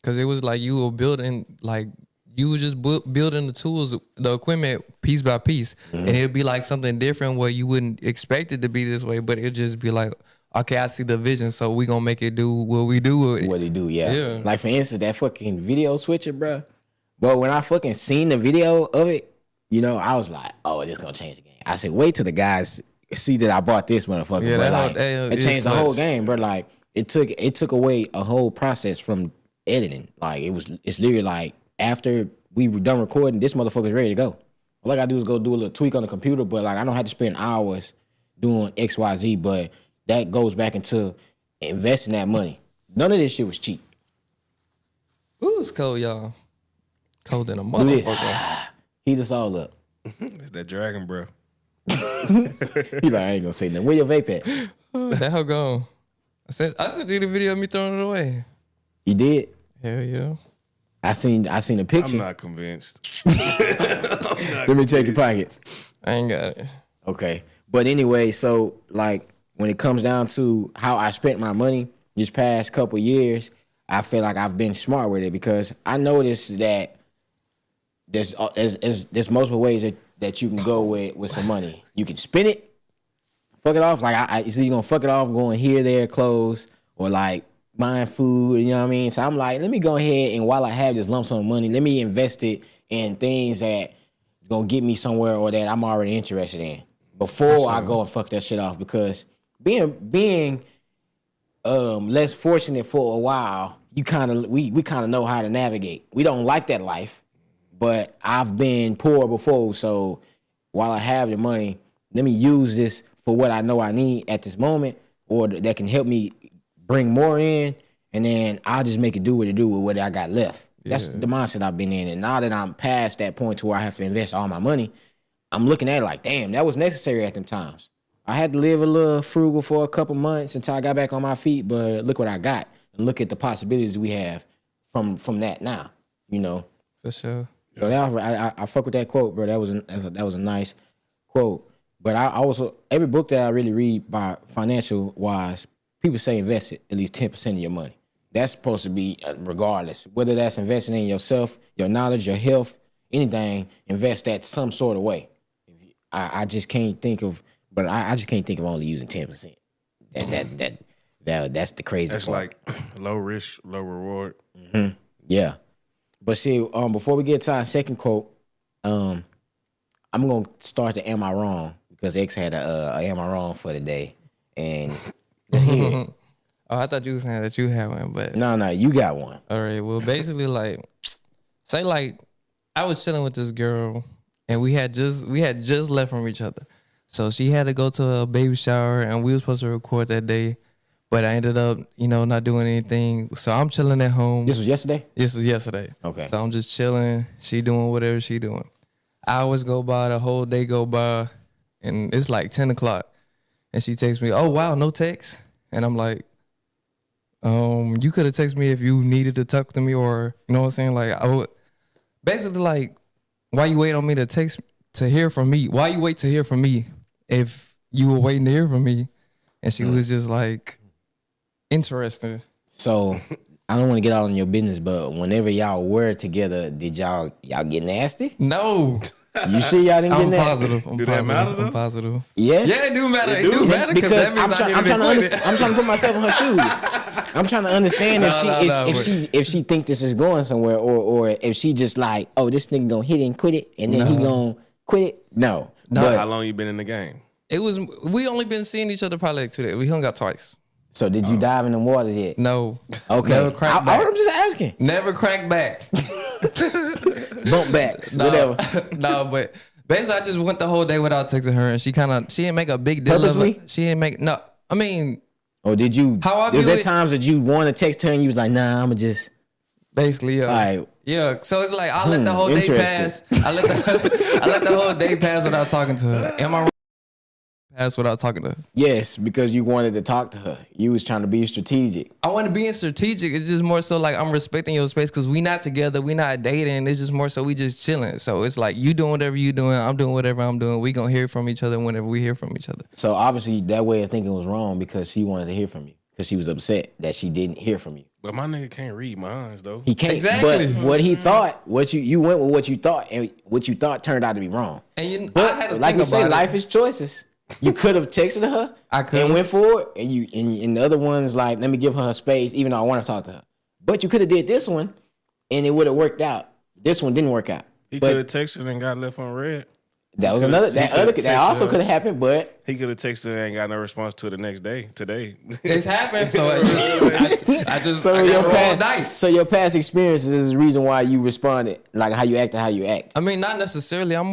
because it was like you were building, like, you was just building the tools, the equipment piece by piece, and it'd be like something different where you wouldn't expect it to be this way, but it'd just be like, okay, I see the vision, so we gonna make it do what we do with it. What they do, yeah. Yeah. Like for instance, that fucking video switcher, bro. But when I fucking seen the video of it, you know, I was like, oh, this gonna change the game. I said, wait till the guys see that I bought this motherfucker. Yeah, But that like, is it changed the whole clutch. game, bro. Like it took away a whole process from editing. Like it's literally like after we were done recording, this motherfucker's ready to go. All I gotta do is go do a little tweak on the computer, but like I don't have to spend hours doing XYZ, but that goes back into investing that money. None of this shit was cheap. Ooh, it's cold, y'all. Cold than a Do this. motherfucker. Heat us all up. It's that dragon, bro. He like, I ain't gonna say nothing. Where your vape at? That hoe gone. I sent you the video of me throwing it away. You did? Hell yeah. I seen a I'm picture. not convinced. Let me check your pockets. I ain't got it. Okay. But anyway, so like when it comes down to how I spent my money this past couple years, I feel like I've been smart with it because I noticed that there's multiple ways that you can go with some money. You can spend it, fuck it off. Like it's either gonna fuck it off going here, there, clothes, or like buying food, you know what I mean? So I'm like, let me go ahead and while I have this lump sum of money, let me invest it in things that gonna get me somewhere or that I'm already interested in before I go and fuck that shit off. Because being less fortunate for a while, we kind of know how to navigate. We don't like that life, but I've been poor before, so while I have the money, let me use this for what I know I need at this moment, or that can help me bring more in, and then I'll just make it do what it do with what I got left. That's the mindset I've been in, and now that I'm past that point to where I have to invest all my money, I'm looking at it like, damn, that was necessary at them times. I had to live a little frugal for a couple months until I got back on my feet, but look what I got, and look at the possibilities we have from that now, you know. For sure. So that I fuck with that quote, bro. That was a nice quote. But I also, every book that I really read by financial wise, people say invest it at least 10% of your money. That's supposed to be regardless, whether that's investing in yourself, your knowledge, your health, anything. Invest that some sort of way. I just can't think of, but I just can't think of only using 10%. That's the crazy. That's part. like low risk, low reward. Yeah. But see, before we get to our second quote, I'm gonna start the "Am I Wrong?" because X had a "Am I Wrong?" for the day, and let's hear it. Oh, I thought you were saying that you had one, but No, you got one. all right. Well, basically, like, say like I was chilling with this girl, and we had just left from each other. So she had to go to a baby shower, and we were supposed to record that day, but I ended up, not doing anything. So I'm chilling at home. This was yesterday. This was yesterday. Okay. So I'm just chilling. She doing whatever she doing. Hours go by, the whole day go by, and it's like 10 o'clock. And she texts me, "Oh, wow, no text." And I'm like, you could have texted me if you needed to talk to me, or, you know what I'm saying? Like, I would, basically, like, why you wait on me to hear from me? Why you wait to hear from me if you were waiting to hear from me? And she was just like, interesting. So I don't want to get all in your business, but whenever y'all were together, did y'all get nasty? No. You sure y'all didn't I'm get nasty? positive. I'm Do that positive. matter, I'm though? positive. Yes. Yeah, it do matter. It do matter because that means I'm trying to understand. I'm trying to put myself in her shoes. I'm trying to understand if she think this is going somewhere, or if she just like, oh, this nigga gonna hit it and quit it, and then he gonna quit it. No. But, How long you been in the game? It was, we only been seeing each other probably like 2 days. We hung out twice. so did you dive in the waters yet? No. Okay. Never cracked back. I'm just asking. Never cracked back. Bump backs, whatever. No, but basically I just went the whole day without texting her, and she didn't make a big deal Purposely? of it. She didn't make, no, I mean, Or did you? How I Was view there it- times that you want to text her and you was like, nah, I'ma just. basically, yeah. All right. Yeah, so it's like I let the whole day pass. I let the whole day pass without talking to her. Am I wrong? Pass without talking to her. Yes, because you wanted to talk to her. You was trying to be strategic. I want to be strategic. It's just more so like I'm respecting your space because we not together. We not dating. It's just more so we just chilling. So it's like you doing whatever you doing. I'm doing whatever I'm doing. We gonna hear from each other whenever we hear from each other. So obviously that way of thinking was wrong because she wanted to hear from you because she was upset that she didn't hear from you. But my nigga can't read minds though. He can't. Exactly. But what he thought, you went with what you thought, and what you thought turned out to be wrong. And But I had to like think we say, about life it. is choices. You could have texted her. I could and went forward, and the other one's like, let me give her space, even though I want to talk to her. But you could have did this one, and it would have worked out. This one didn't work out. He But could have texted and got left on red. that was could've- another. he That could've other. That texted also her. could have happened. But He could have texted and ain't got no response to it the next day. Today. It's happened, so I just so I your gotta roll past, dice. so your past experiences is the reason why you responded, like how you act. I mean, not necessarily. I'm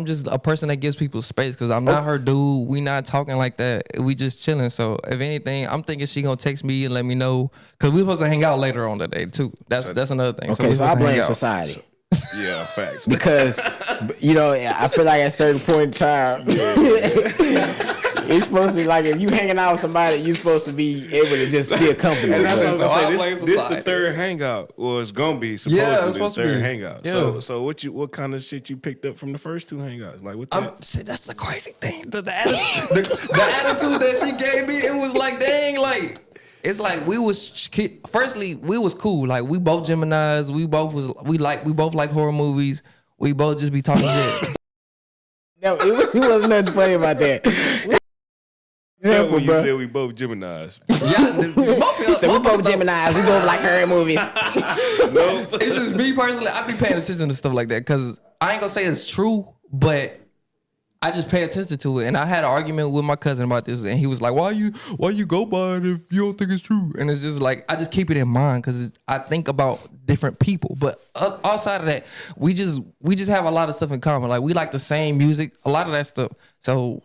just a person that gives people space because I'm not her dude. We not talking like that. We just chilling. So if anything, I'm thinking she gonna text me and let me know because we supposed to hang out later on today too. That's another thing. Okay, we so I supposed to hang blame out. society. Yeah, facts. Because I feel like at a certain point in time, it's supposed to, like, if you hanging out with somebody, you're supposed to be able to just feel comfortable. And that's what I was So I gonna blame say. This the society. third hangout was gonna be Yeah, supposedly it was the supposed to third be. hangout. Yeah. So what kind of shit you picked up from the first two hangouts? Like what? See, that's the crazy thing. The attitude that she gave me, it was like, dang, like it's like we was firstly we was cool. Like we both Geminis. We both like horror movies. We both just be talking shit. No, it wasn't nothing funny about that. Example, Example, you bro. said we both Geminis. Yeah, both of us. So we both Geminis. We both like horror movies. It's just me personally. I be paying attention to stuff like that because I ain't gonna say it's true, but I just pay attention to it. And I had an argument with my cousin about this, and he was like, "Why you go by it if you don't think it's true?" And it's just like I just keep it in mind because I think about different people. But outside of that, we just have a lot of stuff in common. Like we like the same music, a lot of that stuff. So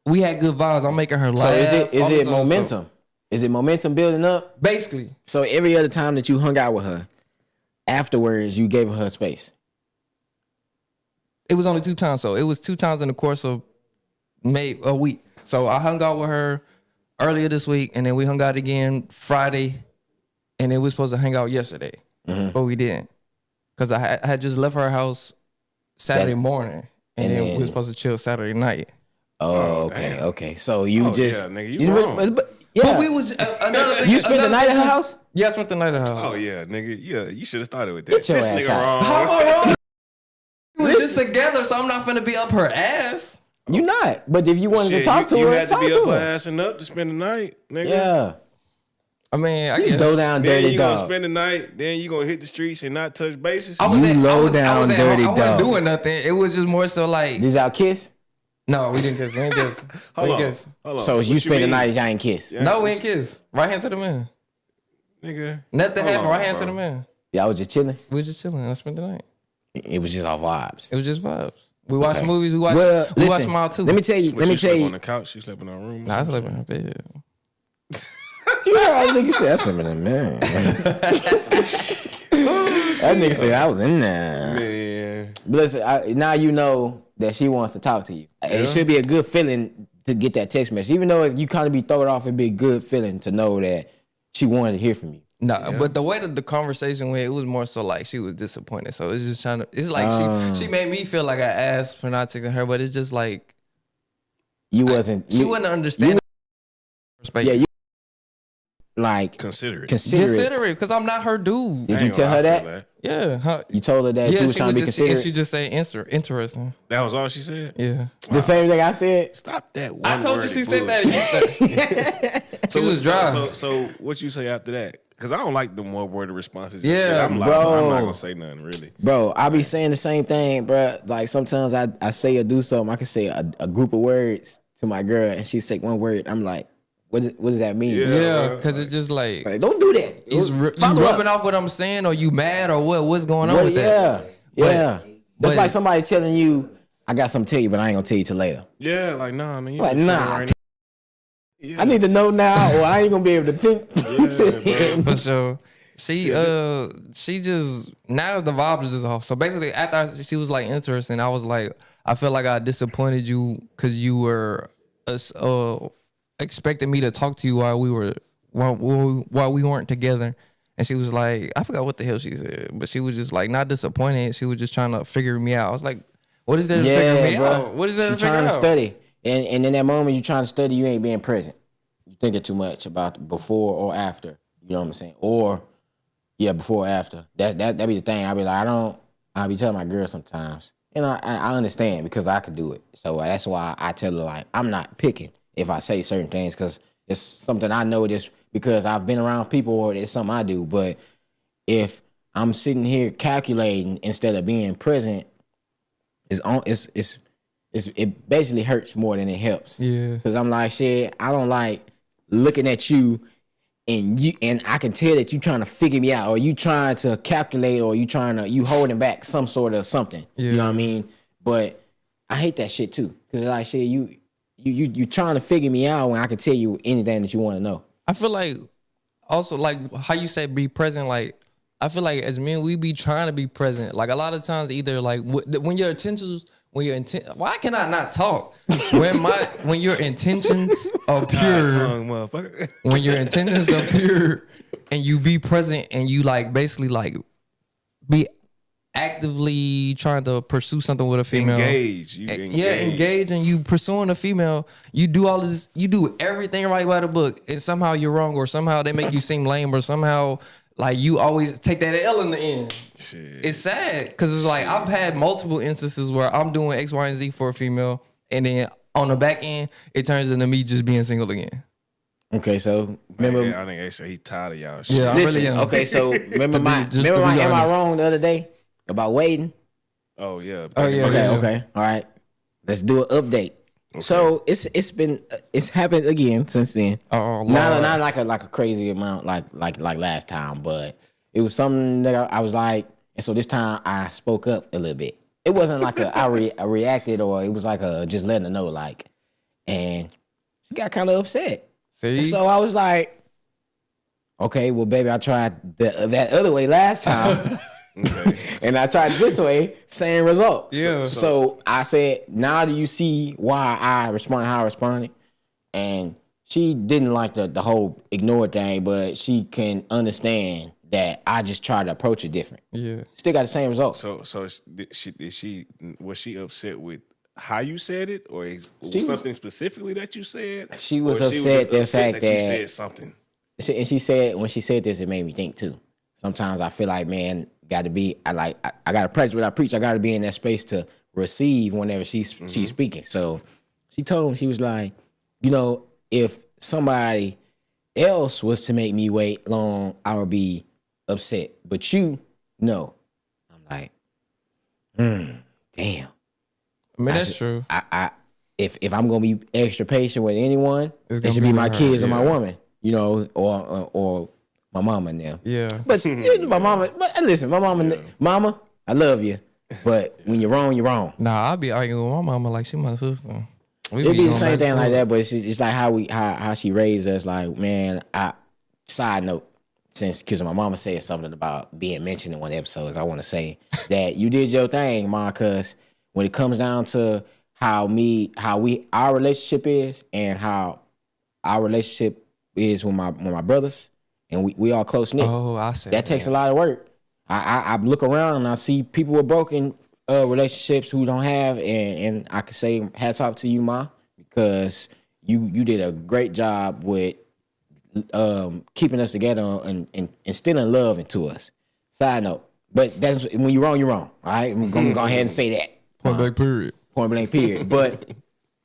we had good vibes. I'm making her laugh. So is all it this other momentum? stuff. Is it momentum building up? Basically, So every other time that you hung out with her, afterwards you gave her space. it was only 2 times. So it was 2 times in the course of maybe a week. So I hung out with her earlier this week, and then we hung out again Friday, and then we were supposed to hang out yesterday, but we didn't because I had just left her house Saturday morning, and then we were supposed to chill Saturday night. Oh, okay, damn. okay. So you just yeah, nigga, you wrong. yeah. But we was another thing. You spent the night at her house? Yeah, I spent the night at her house. Oh yeah, nigga. Yeah, you should have started with that. Get your This ass nigga out. wrong. How am I wrong? We was just together, so I'm not finna be up her ass. You not. But if you wanted Shit, to talk to you her, had to talk be to up her her. ass and up to spend the night, nigga. Yeah. I mean, I You guess. go down Then dirty you gonna dog. spend the night. Then you gonna hit the streets and not touch bases. I was You at- I low was- I down was at- dirty I dog. wasn't doing nothing. It was just more so like, Did y'all kiss? no, we didn't kiss. We didn't kiss. We Hold didn't on. kiss. Hold on. So What you spent the mean? night, y'all ain't kiss. No, we didn't kiss. Right hand to the man. Nigga. Nothing Hold happened. on, Right hand to bro. the man. Y'all was just chilling. We was just chilling. I spent the night. It was just all vibes. It was just vibes. We watched Okay. movies. We watched. Well, we watched listen, Smile too. Let me tell you. But Let me you tell slept you. on the couch. You slept in our room. Nah, I slept in her bed. Yeah, that nigga said that's something, man. That nigga said I was in there. Man. But listen, now you know that she wants to talk to you. It should be a good feeling to get that text message, even though you kind of be thrown off. It'd be a good feeling to know that she wanted to hear from you. No, but the way that the conversation went, it was more so like she was disappointed. So it's just trying to. It's like she made me feel like I asked for not texting her, but it's just like You wasn't. she you, wouldn't understand. Yeah, you like Consider it. consider it. because I'm not her dude. Did I you ain't tell gonna her lie, I feel that? Yeah, You told her that yeah. she was trying to be just, considerate. she just say interesting. That was all she said? Yeah, The same thing I said. Stop that one I told you she said that. So, She was dry. So what you say after that? Because I don't like the more worded responses. Yeah, shit. I'm like, bro. I'm not gonna say nothing really. Bro, I be saying the same thing, bro. Like sometimes I say or do something. I can say a group of words to my girl, and she say one word. I'm like, what does that mean? Yeah. yeah, because it's just like Like, don't do that. you Follow rubbing up. off what I'm saying, or you mad, or what? What's going on Well, with yeah, that? yeah. but- That's like somebody telling you, I got something to tell you, but I ain't gonna tell you till later. Yeah, like nah, man. You Like, can tell nah, me right I need to know now, or I ain't gonna be able to think. For sure. She just now the vibes is just off. So basically, after she was like interested, I was like, I feel like I disappointed you because you were expecting me to talk to you while we weren't together. And she was like, I forgot what the hell she said, but she was just like not disappointed. She was just trying to figure me out. I was like, what is there to figure me out? What is there She to figure trying out? to study, and in that moment you trying to study, you ain't being present. You thinking too much about before or after. You know what I'm saying? Or Yeah, before or after. That be the thing. I be like, I be telling my girl sometimes. And I understand because I could do it. So that's why I tell her, like, I'm not picking if I say certain things because it's something I know just because I've been around people or it's something I do. But if I'm sitting here calculating instead of being present, it basically hurts more than it helps. Yeah. Because I'm like, shit, I don't like looking at you and I can tell that you trying to figure me out or you trying to calculate or you holding back some sort of something. Yeah. You know what I mean? But I hate that shit too. Because like shit, you trying to figure me out when I can tell you anything that you want to know. I feel like also like how you say be present, like I feel like as men we be trying to be present. Like a lot of times either like when your intentions why can I not talk? When your intentions are pure, Tongue, motherfucker. when your intentions are pure and you be present and you like basically like be actively trying to pursue something with a female. Engage. You engage. Yeah, engage and you pursuing a female, you do all this, you do everything right by the book, and somehow you're wrong, or somehow they make you seem lame, or somehow like you always take that L in the end. Shit. It's sad because it's like I've had multiple instances where I'm doing X, Y, and Z for a female, and then on the back end, it turns into me just being single again. Okay, so remember. I think they say he tired of y'all shit. Yeah, I Listen, really am. okay, so remember To be my am I honest. wrong the other day about waiting? Oh yeah. Oh, yeah. Okay. All right. Let's do an update. So it's happened again since then. Oh, not like a crazy amount like last time, but it was something that I was like, and so this time I spoke up a little bit. It wasn't like I reacted or it was like just letting her know like, and she got kind of upset. See? And so I was like, okay, well, baby, I tried that other way last time. Okay. And I tried this way, same result. Yeah. So I said, now do you see why I responded how I responded? And she didn't like the whole ignore thing, but she can understand that I just tried to approach it different. Yeah. Still got the same result. So was she upset with how you said it, or She was- something specifically that you said? She was Or upset the fact you that- said something. And she said, when she said this, it made me think too. Sometimes I feel like, man, got to be, I got to practice what I preach. I got to be in that space to receive whenever she's speaking. So she told him, she was like, you know, if somebody else was to make me wait long, I would be upset. But you, no. I'm like, damn. I mean, that's true. If I'm gonna be extra patient with anyone, It's it gonna should be be my with her, kids or my yeah. woman, you know, or my mama and them. Yeah. But my mama, but listen, my mama, I love you, but when you're wrong, you're wrong. Nah, I'll be arguing with my mama like she my sister. We It'd be the going same back thing and like forth. that, but it's like how she raised us. Like, man, side note, because my mama said something about being mentioned in one episode, I want to say that you did your thing, ma. Because when it comes down to our relationship is, and how our relationship is with my brothers, and we all close knit. Oh, I said That takes a lot of work. I look around and I see people with broken relationships who don't have, and I could say hats off to you, ma, because you did a great job with keeping us together and instilling love into us. Side note, but that's when you're wrong, you're wrong. All right, I'm gonna go ahead and say that. Point blank period. Point blank period. But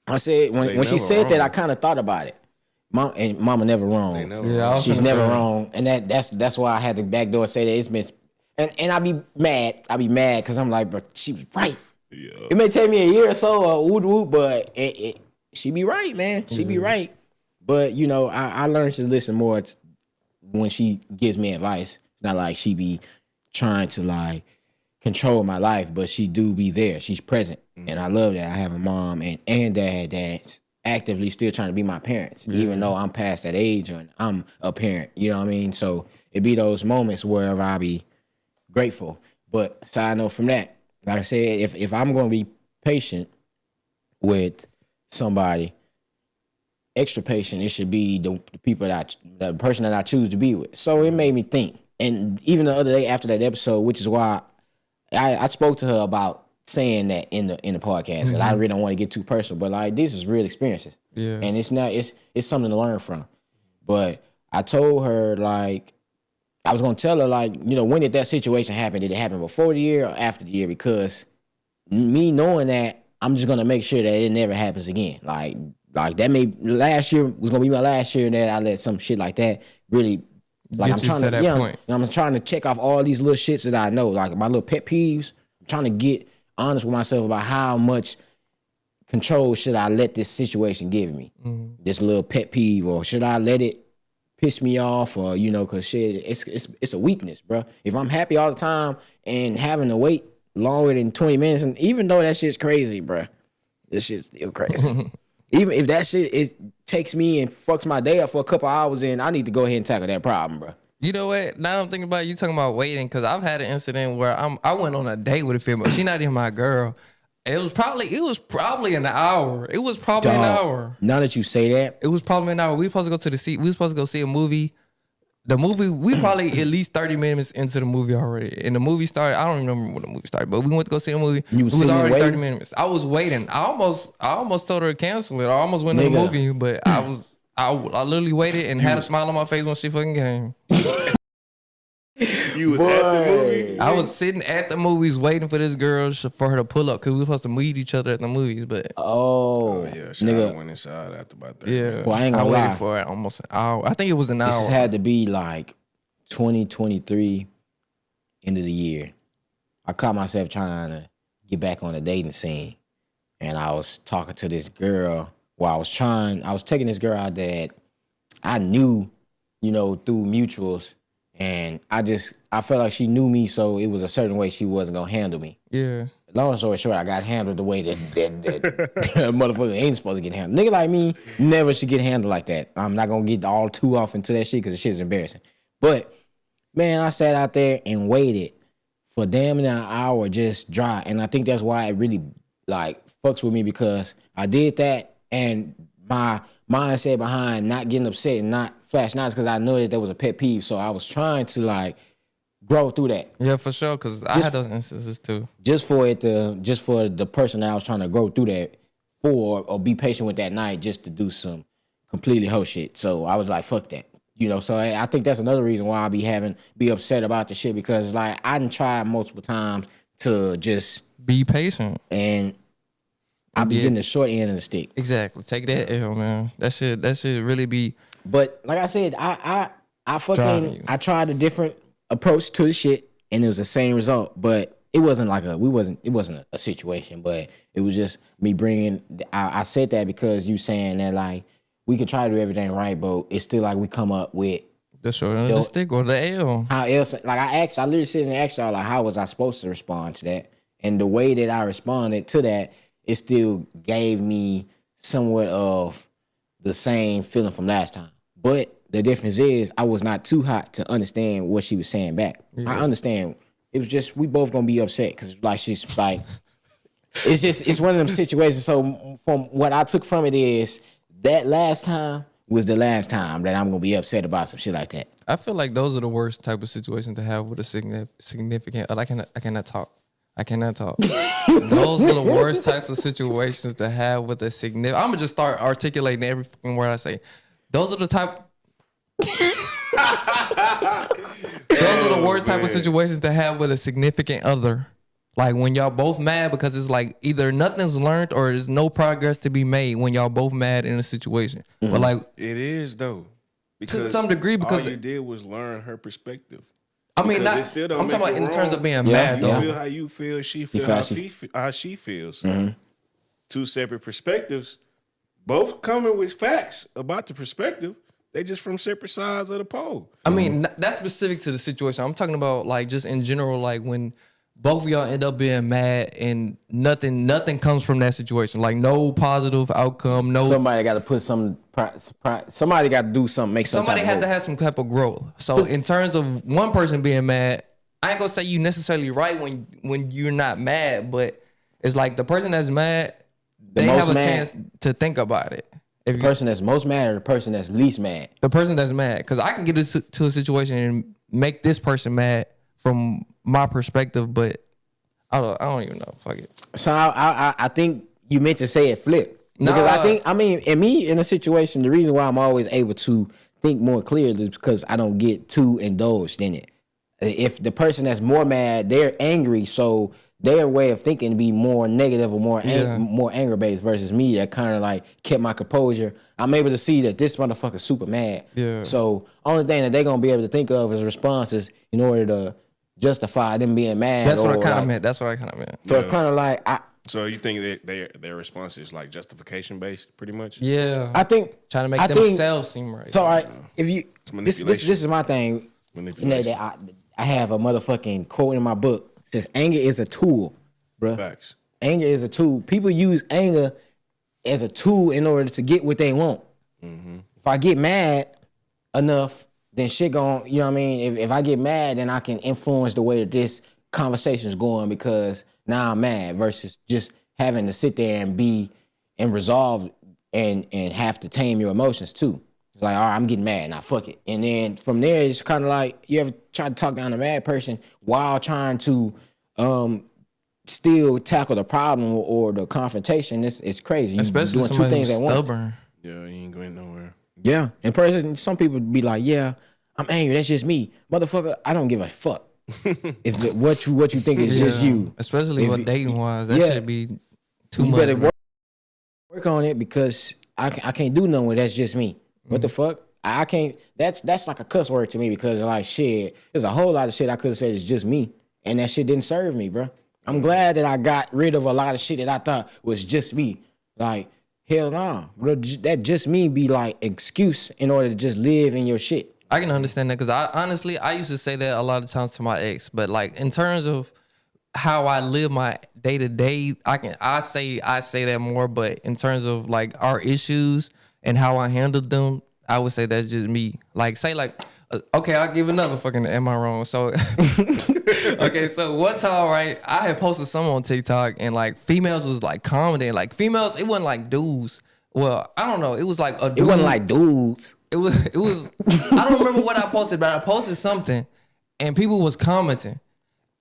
I said when she never said that, wrong. I kind of thought about it. Mama never wrong. They never Yeah, I was She's finna never say. wrong, and that's why I had to backdoor say that it's been, and I be mad because I'm like, bro, she be right. Yeah. It may take me a year or so, but she be right, man. She be right. But you know, I learned to listen more when she gives me advice. It's not like she be trying to like control my life, but she do be there. She's present, and I love that. I have a mom and dad that's actively still trying to be my parents, even though I'm past that age and I'm a parent. You know what I mean? So it be those moments where I be grateful. But side note from that, like I said, if I'm going to be patient with somebody, extra patient, it should be the people the person that I choose to be with. So it made me think. And even the other day after that episode, which is why I spoke to her about saying that in the podcast, because I really don't want to get too personal, but like this is real experiences. Yeah. And it's something to learn from. But I told her, like, I was gonna tell her like, when did that situation happen? Did it happen before the year or after the year? Because me knowing that, I'm just gonna make sure that it never happens again. Like that last year was gonna be my last year that I let some shit like that really like Get you to that point. I'm trying to check off all these little shits that I know, like my little pet peeves. I'm trying to get honest with myself about how much control should I let this situation give me, this little pet peeve, or should I let it piss me off, or because shit, it's a weakness, bro. If I'm happy all the time and having to wait longer than 20 minutes, and even though that shit's crazy, bro, this shit's still crazy. Even if that shit takes me and fucks my day up for a couple hours, then I need to go ahead and tackle that problem, bro. You know what? Now I'm thinking about you talking about waiting, because I've had an incident where I went on a date with a female. She's not even my girl. It was probably an hour. It was probably an hour. Now that you say that, it was probably an hour. We were supposed to go to the seat. We were supposed to go see a movie. The movie, we probably at least 30 minutes into the movie already. And the movie started, I don't even remember when the movie started, but we went to go see the movie. It was already 30 minutes. I was waiting. I almost told her to cancel it. I almost went to the movie, but I literally waited and had a smile on my face when she fucking came. You was at the movie? I was sitting at the movies waiting for this girl for her to pull up, because we were supposed to meet each other at the movies. But yeah, Sean went inside after about 30 minutes. Well, I ain't gonna lie. waited for it almost an hour. I think it was an hour. This had to be like 2023, end of the year. I caught myself trying to get back on the dating scene, and I was talking to this girl. Well, I was taking this girl out that I knew, through mutuals. And I felt like she knew me, so it was a certain way she wasn't gonna handle me. Yeah. Long story short, I got handled the way that motherfucker ain't supposed to get handled. Nigga like me never should get handled like that. I'm not gonna get all too off into that shit because the shit's embarrassing. But man, I sat out there and waited for damn near an hour just dry, and I think that's why it really like fucks with me, because I did that, and my mindset behind not getting upset and not flash knives, because I know that was a pet peeve. So I was trying to like grow through that. Yeah, for sure. Because I had those instances too. Just for the person that I was trying to grow through that for, or be patient with that night, just to do some completely hoe shit. So I was like, fuck that. So I think that's another reason why I be upset about the shit, because like I done tried multiple times to just be patient, and I be getting the short end of the stick. Exactly. Take that L, man. That should really be. But like I said, I tried a different approach to the shit, and it was the same result. But it wasn't like it wasn't a situation, but it was just me bringing. I said that because you saying that like we could try to do everything right, but it's still like we come up with the short end of the stick or the L. How else? Like I literally sit and asked y'all like, how was I supposed to respond to that? And the way that I responded to that, it still gave me somewhat of the same feeling from last time. But the difference is I was not too hot to understand what she was saying back. Yeah. I understand. It was just, we both gonna be upset because like she's like, it's one of them situations. So from what I took from it is that last time was the last time that I'm gonna be upset about some shit like that. I feel like those are the worst type of situations to have with a significant. I cannot talk. Those are the worst types of situations to have with a significant. I'm gonna just start articulating every fucking word I say. Those are the type. Those are the worst type of situations to have with a significant other. Like when y'all both mad because it's like either nothing's learned or there's no progress to be made when y'all both mad in a situation. Mm-hmm. But like it is though, because to some degree, because all you did was learn her perspective. I mean, not. I'm talking about in terms of being mad. You feel how you feel. She feels how she feels. Mm-hmm. Two separate perspectives, both coming with facts about the perspective. They just from separate sides of the pole. I mean, that's specific to the situation. I'm talking about like just in general, like when both of y'all end up being mad and nothing comes from that situation. Like no positive outcome. No. Somebody got to put some. Somebody got to do something. Make somebody had to have some type of growth. So in terms of one person being mad, I ain't gonna say you necessarily right when you're not mad, but it's like the person that's mad, they have a chance to think about it. The person that's most mad or the person that's least mad? The person that's mad, because I can get into a situation and make this person mad from my perspective, but I don't even know. Fuck it. So I think you meant to say it flip. Because I mean, in a situation, the reason why I'm always able to think more clearly because I don't get too indulged in it. If the person that's more mad, they're angry, so their way of thinking be more negative or more more anger based versus me that kind of like kept my composure. I'm able to see that this motherfucker's super mad. Yeah. So only thing that they're gonna be able to think of is responses in order to justify them being mad. That's what I kind of meant. That's what I kind of meant. So it's kind of like So you think that their response is like justification based, pretty much? Yeah. I think trying to make themselves seem right. So if you this is my thing. That I have a motherfucking quote in my book. It says anger is a tool, bro. Facts. Anger is a tool. People use anger as a tool in order to get what they want. Mm-hmm. If I get mad enough, then shit gon', you know what I mean? If I get mad, then I can influence the way that this conversation is going because now I'm mad versus just having to sit there and be and resolve and have to tame your emotions too. It's like, all right, I'm getting mad now, fuck it. And then from there, it's kind of like you ever try to talk down a mad person while trying to still tackle the problem or the confrontation. It's crazy. Especially doing two things at once. Yeah, you ain't going nowhere. Yeah, in person, some people be like, yeah, I'm angry. That's just me, motherfucker. I don't give a fuck. If what you think is just you, especially with dating wise, that should be too much. You better work on it because I can't do nothing with that's just me. What the fuck? I can't. That's like a cuss word to me because like shit, there's a whole lot of shit I could have said it's just me, and that shit didn't serve me, bro. I'm glad that I got rid of a lot of shit that I thought was just me. Like hell nah, bro. That just me be like excuse in order to just live in your shit. I can understand that because I used to say that a lot of times to my ex, but like in terms of how I live my day to day, I say that more. But in terms of like our issues and how I handled them, I would say that's just me. Like say like, okay, I'll give another fucking. Am I wrong? So okay, so one time right, I had posted something on TikTok and like females was like commenting, like females, it wasn't like dudes. Well, I don't know. It was like a dude. It wasn't like dudes. It was I don't remember what I posted, but I posted something and people was commenting.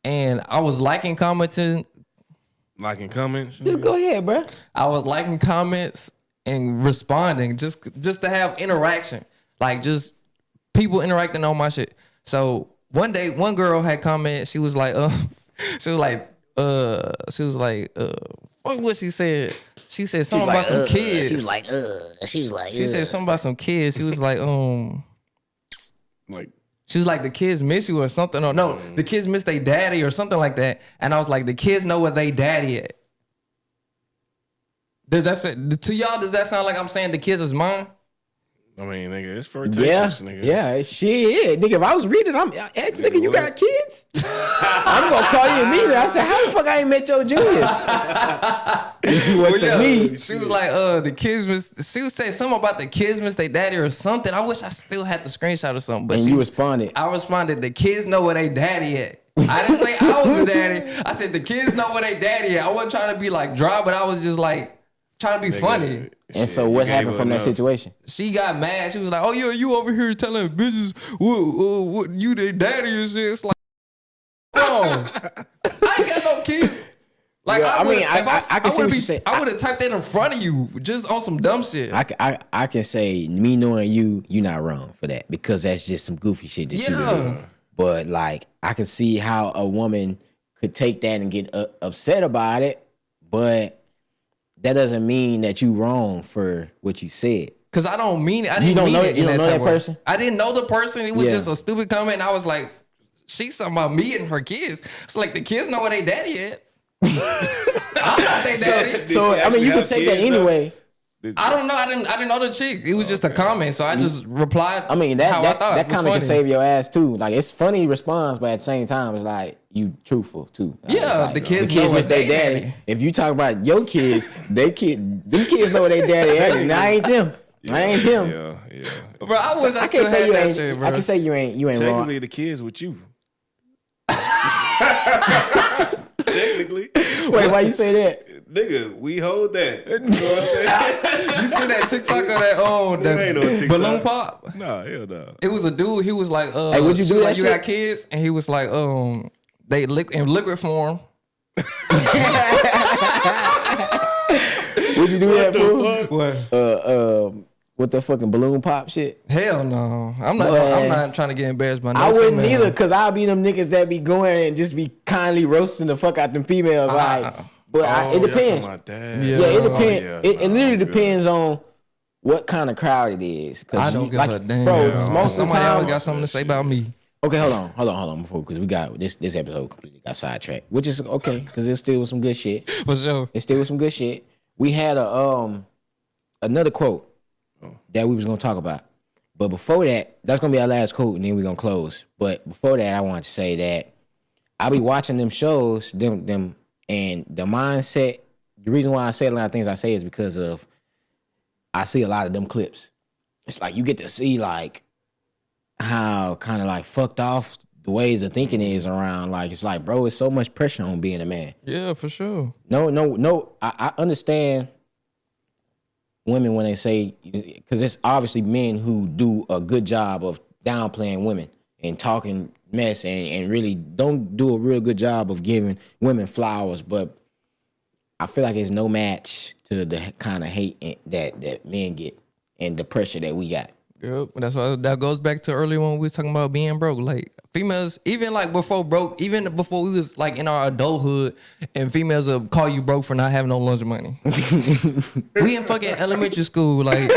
And I was liking comments. Liking comments? Just go ahead, bro. I was liking comments and responding just to have interaction. Like just people interacting on my shit. So one day, one girl had commented, she was like, what she said? She said something about some kids. She said something about some kids. She was like, she was like, the kids miss you or something. Or no, the kids miss their daddy or something like that. And I was like, the kids know where they daddy at. To y'all, does that sound like I'm saying the kids is mine? I mean, nigga, it's flirtatious, nigga. Yeah, shit. Nigga, if I was reading, I'm nigga, you got kids? I'm gonna call you immediately. I said, how the fuck I ain't met your juniors? Me. She was like, the kids miss. She was saying something about the kids miss their daddy or something. I wish I still had the screenshot or something. But you responded. I responded, the kids know where they daddy at. I didn't say I was the daddy. I said the kids know where they daddy at. I wasn't trying to be like dry, but I was just like trying to be funny. And so what happened from that situation? She got mad. She was like, oh yeah, you over here telling bitches what you their daddy and shit. It's like, I ain't got no kids. Like, yeah, I can see what you say. I would have typed that in front of you just on some dumb shit. I can say, me knowing you not wrong for that because that's just some goofy shit that you do. But like, I can see how a woman could take that and get upset about it, but that doesn't mean that you wrong for what you said. Cause I don't mean it. I didn't mean it. You don't know that person? I didn't know the person. It was just a stupid comment. And I was like, she's talking about me and her kids. It's like the kids know where they daddy at. I don't think daddy. So I mean, you can take that anyway. I don't know. I didn't know the chick. It was just a comment, so I just replied. I mean, that kind of can save your ass too. Like it's funny response, but at the same time, it's like you truthful too. Yeah, like, the kids miss their daddy. If you talk about your kids, them kids know where they daddy at. And I ain't them. I ain't him. Yeah. Bro, I wish I still had that shit, bro. I can say you ain't wrong. Technically, the kids with you. Technically. Wait, why you say that? Nigga, we hold that. You know what I'm saying? You see that TikTok of that ain't no TikTok. balloon pop? Nah, hell no. It was a dude. He was like, hey, would you do that like, shit? You got kids? And he was like, they in liquid form. Would you do that, fool? What? with the fucking balloon pop shit? Hell no. I'm Boy. not trying to get embarrassed by no I wouldn't female. either, cause I'll be them niggas that be going and just be kindly roasting the fuck out them females. Like, but it y'all depends. talking about that. Yeah. Yeah, it Oh, depends. yeah. It literally I'm good. depends on what kind of crowd it is. Cause I don't you, give like, a damn. bro. Yeah. Most of the Somebody always time, got something to say about me. okay, hold on, before, because we got this episode completely got sidetracked, which is okay, because it still was some good shit. For sure. It still was some good shit. We had another quote that we was gonna talk about, but before that, that's gonna be our last quote, and then we're gonna close. But before that, I want to say that I be watching them shows, them, and the mindset. The reason why I say a lot of things I say is because of I see a lot of them clips. It's like you get to see like how kind of like fucked off the ways of thinking is around. Like it's like, bro, it's so much pressure on being a man. Yeah, for sure. No. I understand women when they say, because it's obviously men who do a good job of downplaying women and talking mess and really don't do a real good job of giving women flowers. But I feel like it's no match to the kind of hate that men get and the pressure that we got. Yep. That's why that goes back to earlier when we was talking about being broke. Like females, even like before broke, even before we was like in our adulthood, and females will call you broke for not having no lunch money. We in fucking elementary school, like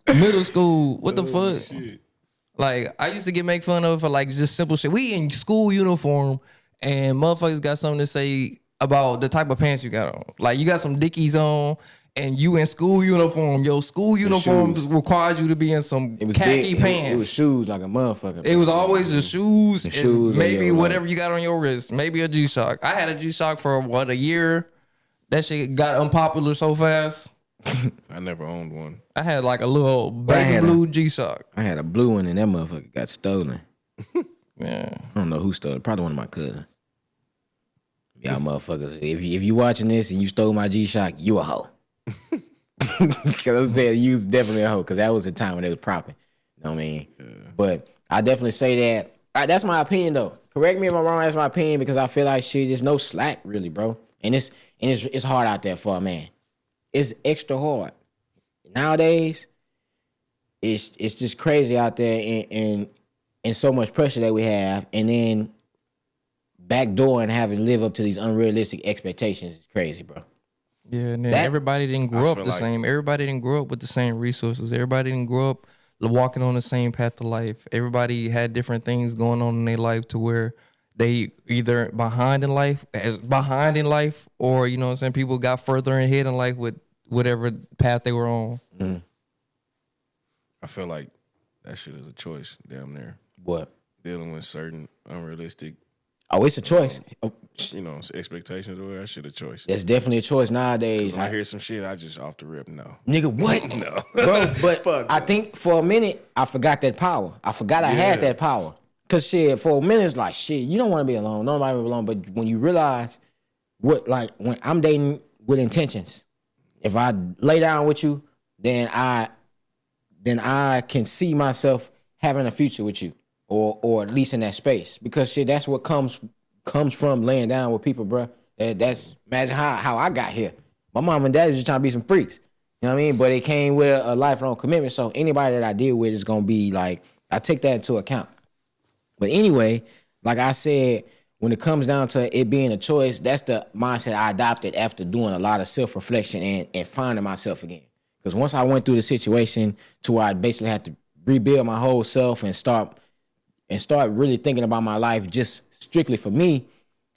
middle school. What the fuck? Shit. Like I used to make fun of for like just simple shit. We in school uniform, and motherfuckers got something to say about the type of pants you got on. Like you got some Dickies on. And you in school uniform, your school uniform requires you to be in some khaki big. pants. It was shoes like a motherfucker. It was always the shoes, and shoes or maybe your, whatever you got on your wrist, maybe a G-Shock. I had a G-Shock for a year. That shit got unpopular so fast. I never owned one. I had like a little baby had blue G-Shock. I had a blue one and that motherfucker got stolen. Yeah, I don't know who stole it. Probably one of my cousins. Y'all motherfuckers. If you watching this and you stole my G-Shock, you a hoe. Because I'm saying you was definitely a hoe. Because that was the time when it was propping. You know what I mean? Yeah. But I definitely say that. That's my opinion though. Correct me if I'm wrong. That's my opinion because I feel like shit. There's no slack really, bro. And it's hard out there for a man. It's extra hard nowadays. It's just crazy out there and so much pressure that we have, and then backdoor and having to live up to these unrealistic expectations is crazy, bro. yeah. And then everybody didn't grow up the same. Everybody didn't grow up with the same resources. Everybody didn't grow up walking on the same path of life. Everybody had different things going on in their life to where they either behind in life, or you know what I'm saying, people got further ahead in life with whatever path they were on. Mm. I feel like that shit is a choice, damn near. What? Dealing with certain unrealistic, Oh, it's a choice. expectations or whatever, that shit a choice. That's definitely a choice nowadays. When I hear some shit, I just off the rip, no. Nigga, what? No. Bro, but Fuck I that. think for a minute, I forgot that power. I forgot I had that power. Because shit, for a minute, it's like, shit, you don't want to be alone. Nobody be alone. But when you realize when I'm dating with intentions, if I lay down with you, then I can see myself having a future with you. Or at least in that space. Because shit, that's what comes from laying down with people, bro. That's imagine how I got here. My mom and dad was just trying to be some freaks. You know what I mean? But it came with a lifelong commitment. So anybody that I deal with is gonna be like, I take that into account. But anyway, like I said, when it comes down to it being a choice, that's the mindset I adopted after doing a lot of self-reflection and finding myself again. Because once I went through the situation to where I basically had to rebuild my whole self and start really thinking about my life just strictly for me,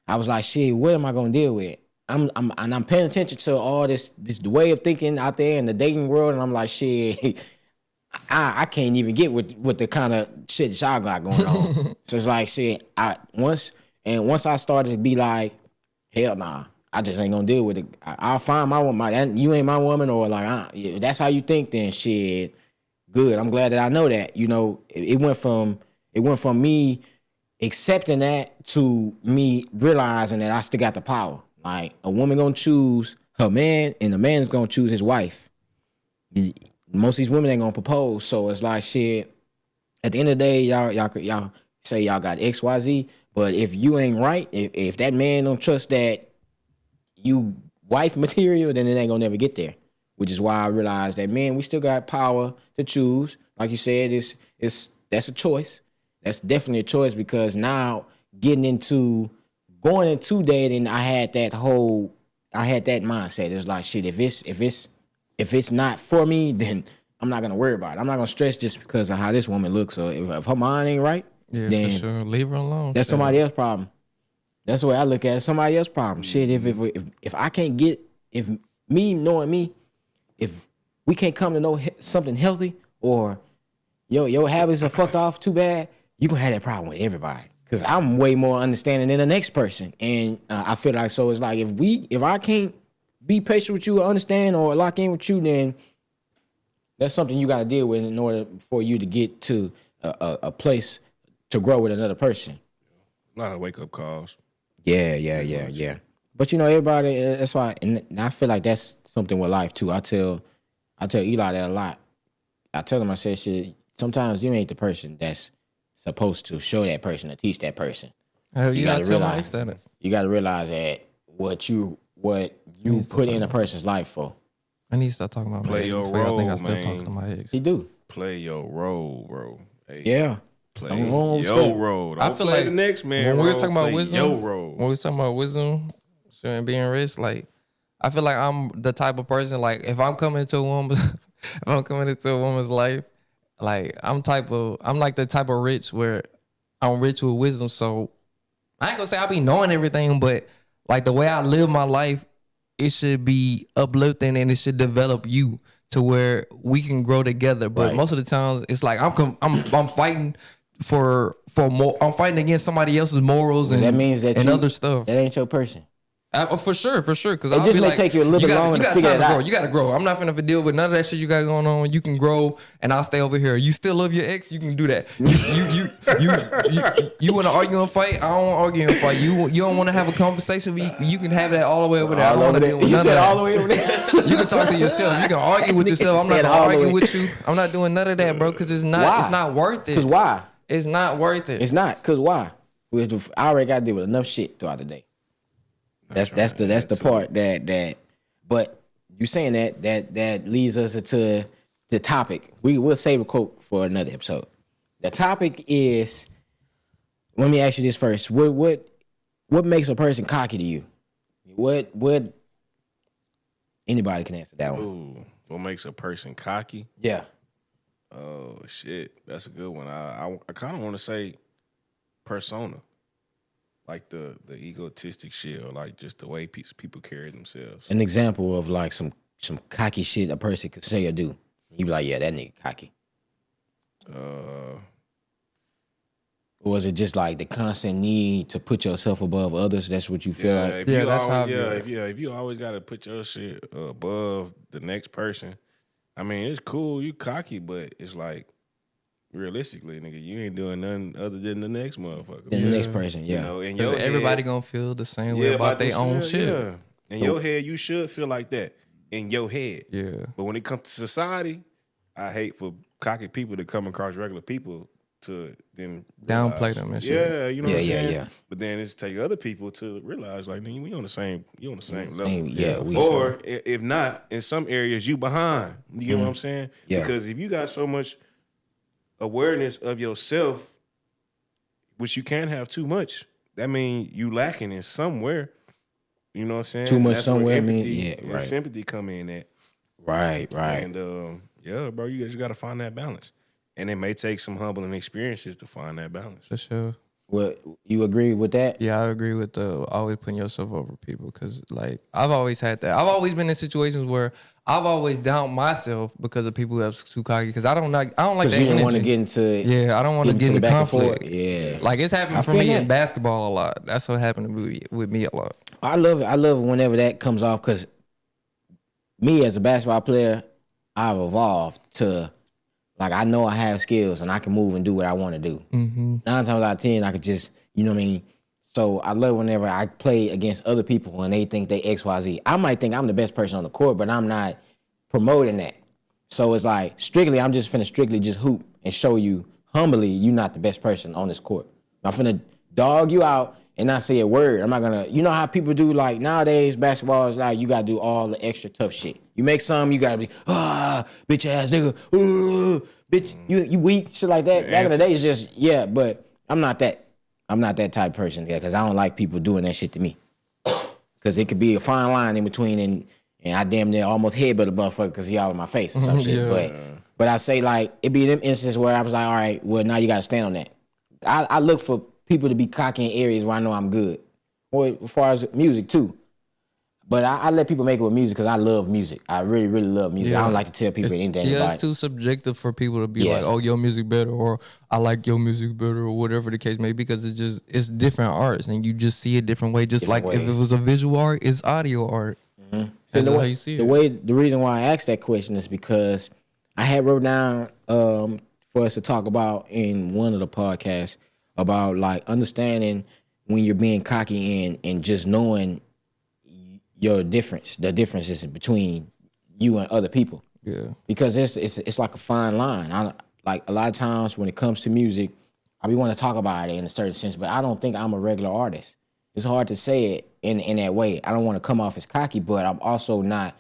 I was like, shit, what am I gonna deal with? I'm paying attention to all this the way of thinking out there in the dating world, and I'm like, shit, I can't even get with the kind of shit that y'all got going on. So it's like, shit, once I started to be like, hell nah, I just ain't gonna deal with it. I'll find my woman. You ain't my woman, or like, if that's how you think, then shit, good. I'm glad that I know that. You know, it went from me accepting that to me realizing that I still got the power. Like, a woman gonna choose her man, and the man's gonna choose his wife. Most of these women ain't gonna propose, so it's like, shit, at the end of the day, y'all say y'all got XYZ, but if you ain't right, if that man don't trust that you wife material, then it ain't gonna never get there. which is why I realized that, man, we still got power to choose. Like you said, that's a choice. That's definitely a choice, because now going into dating, I had that mindset. It's like, shit, if it's not for me, then I'm not gonna worry about it. I'm not gonna stress just because of how this woman looks. So if her mind ain't right, then for sure. Leave her alone. that's somebody else's problem. That's the way I look at it. Somebody else's problem. Shit, if I can't get, if me knowing me, if we can't come to know something healthy, or your habits are fucked off too bad, you gonna have that problem with everybody. Cause I'm way more understanding than the next person, and I feel like, so it's like, if I can't be patient with you or understand or lock in with you, then that's something you got to deal with in order for you to get to a place to grow with another person. A lot of wake up calls. Yeah. But everybody, that's why, and I feel like that's something with life too. I tell Eli that a lot. I tell him, I say, shit, sometimes you ain't the person that's supposed to show that person or teach that person. You gotta tell my ex that. You got to realize that what you put in a person's life for. I need to start talking about Play my your ex. role, I think I still man. talking to my ex. He do. Play your role, bro. Hey, Yeah. play Don't your overstep. role. Don't I feel play like the next man. when we role, were talking about play wisdom, your role. when we were talking about wisdom and being rich, like, I feel like I'm the type of person, like, if I'm coming into a woman's life, like, I'm like the type of rich where I'm rich with wisdom. So I ain't gonna say I be knowing everything, but like the way I live my life, it should be uplifting and it should develop you to where we can grow together. But Right. most of the times, it's like I'm fighting for more. I'm fighting against somebody else's morals and That means that and you, other stuff. that ain't your person. For sure. Because It just may take you a little bit longer to figure it out. You gotta grow. I'm not finna deal with none of that shit you got going on. You can grow, and I'll stay over here. You still love your ex? You can do that. You want to argue and fight? I don't want to argue and fight. You don't want to have a conversation? You can have that all the way over there. I don't want to deal with You none of said that. all the way over there. You can talk to yourself. You can argue with yourself. I'm not said gonna all the argue way. with you. I'm not doing none of that, bro. Because it's not. Why? It's not worth it. Because why? It's not worth it. It's not. Because why? I already got to deal with enough shit throughout the day. That's the part that. But you saying that leads us into the topic. We'll save a quote for another episode. The topic is. Let me ask you this first. What makes a person cocky to you? What anybody can answer that one. Ooh, what makes a person cocky? Yeah. Oh shit, that's a good one. I kind of want to say persona, like the egotistic shit, or like just the way people carry themselves. An example of like some cocky shit a person could say or do. You be like, yeah, that nigga cocky. Or is it just like the constant need to put yourself above others? That's what you feel like? That's how I view it. If you always got to put your shit above the next person, I mean, it's cool, you cocky, but it's like, realistically, nigga, you ain't doing nothing other than the next motherfucker. Than the next person, yeah. You know, in Because your everybody head, gonna feel the same way about their own shit. Yeah. In your head, you should feel like that. In your head. Yeah. But when it comes to society, I hate for cocky people to come across regular people to then Downplay realize, them and shit. Yeah, you know what I'm Yeah, saying? yeah. But then it's take other people to realize, like, nigga, we on the same level. we Or if not, in some areas you behind. You get what I'm saying? Yeah. Because if you got so much awareness of yourself, which you can't have too much, that means you lacking in somewhere. You know what I'm saying? Too much That's where somewhere empathy mean- yeah, and right. sympathy come in at. Right. And yeah, bro, you just got to find that balance. And it may take some humbling experiences to find that balance. For sure. What, you agree with that? Yeah, I agree with the always putting yourself over people because, like, I've always had that. I've always been in situations where I've always doubted myself because of people that's too cocky. Because I don't like Because that you didn't energy. want to get into Yeah, I don't want to get the into back and forth. conflict. Yeah. Like it's happened I for feel me that. in basketball a lot. That's what happened to me with me a lot. I love it whenever that comes off because me as a basketball player, I've evolved to, like, I know I have skills and I can move and do what I want to do. 9 times out of 10, I could just, you know what I mean? So I love whenever I play against other people and they think they XYZ. I might think I'm the best person on the court, but I'm not promoting that. So it's like, I'm just finna strictly just hoop and show you humbly you're not the best person on this court. I'm finna dog you out and not say a word. I'm not gonna. You know how people do like nowadays. Basketball is like you gotta do all the extra tough shit. You make some, you gotta be bitch ass nigga, bitch, you weak, shit like that. Back in the day, it's just but I'm not that. I'm not that type of person, because I don't like people doing that shit to me. Because it could be a fine line in between, and I damn near almost headbutt a motherfucker because he all in my face or some shit. But I say like it be them instances where I was like, all right, well now you gotta stand on that. I look for people to be cocky in areas where I know I'm good, or as far as music too. But I let people make it with music because I love music. I really, really love music. I don't like to tell people anything about it. Yeah, it's too subjective for people to be like, oh, your music better, or I like your music better, or whatever the case may be, because it's different arts, and you just see it different way. Just different like ways. If it was a visual art, it's audio art. Mm-hmm. That's how you see it. The reason why I asked that question is because I had wrote down for us to talk about in one of the podcasts about like understanding when you're being cocky and just knowing your difference, the differences between you and other people. Yeah. Because it's like a fine line. Like a lot of times when it comes to music, I be want to talk about it in a certain sense, but I don't think I'm a regular artist. It's hard to say it in that way. I don't want to come off as cocky, but I'm also not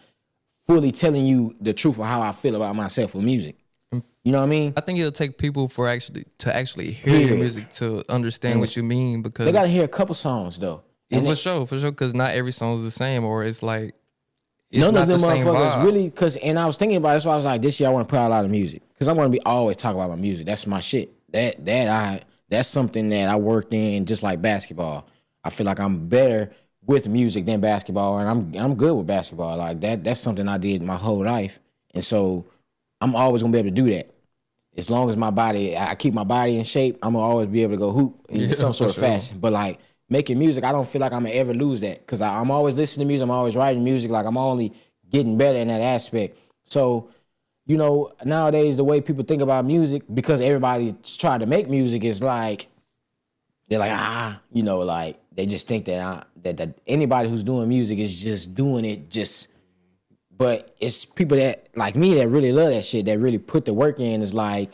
fully telling you the truth of how I feel about myself with music. You know what I mean? I think it'll take people to actually hear your music to understand what you mean, because they gotta hear a couple songs though. And for sure, because not every song is the same, or it's like it's none not of them the same motherfuckers vibe. really. And I was thinking about it, that's why I was like, this year I want to put out a lot of music because I want to be always talk about my music. That's my shit. That's something that I worked in, just like basketball. I feel like I'm better with music than basketball, and I'm good with basketball. Like that. That's something I did my whole life, and so I'm always gonna be able to do that. As long as I keep my body in shape, I'm gonna always be able to go hoop in some sort of fashion. But like making music, I don't feel like I'm gonna ever lose that because I'm always listening to music. I'm always writing music. Like I'm only getting better in that aspect. So, you know, nowadays the way people think about music, because everybody's trying to make music, is like they're like you know, like they just think that that anybody who's doing music is just doing it just. But it's people that like me that really love that shit, that really put the work in. Is like,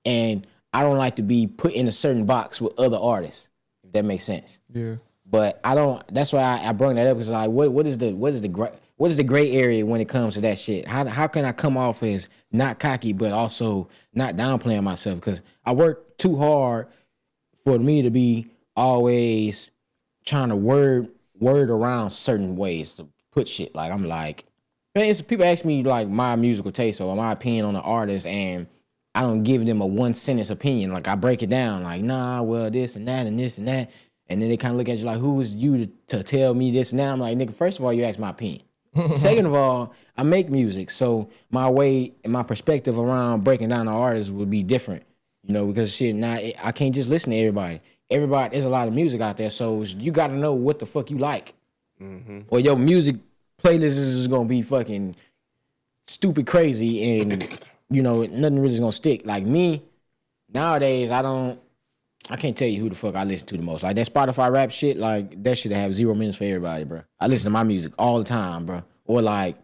and I don't like to be put in a certain box with other artists, if that makes sense. Yeah. But I don't. That's why I bring that up, because like, what is the gray area when it comes to that shit? How can I come off as not cocky but also not downplaying myself? Because I work too hard for me to be always trying to word around certain ways to put shit. Like I'm like. People ask me like my musical taste or my opinion on the artist, and I don't give them a one sentence opinion. Like I break it down, like well this and that and this and that, and then they kind of look at you like, who is you to tell me this and that? I'm like, nigga, first of all, you ask my opinion. Second of all, I make music, so my way and my perspective around breaking down the artist would be different, you know, because shit, now I can't just listen to everybody. There's a lot of music out there, so you got to know what the fuck you like, or your music playlist is gonna be fucking stupid crazy, and you know nothing really is gonna stick. Like me nowadays, I can't tell you who the fuck I listen to the most. Like that Spotify rap shit, like that shit have 0 minutes for everybody, bro. I listen to my music all the time, bro. Or like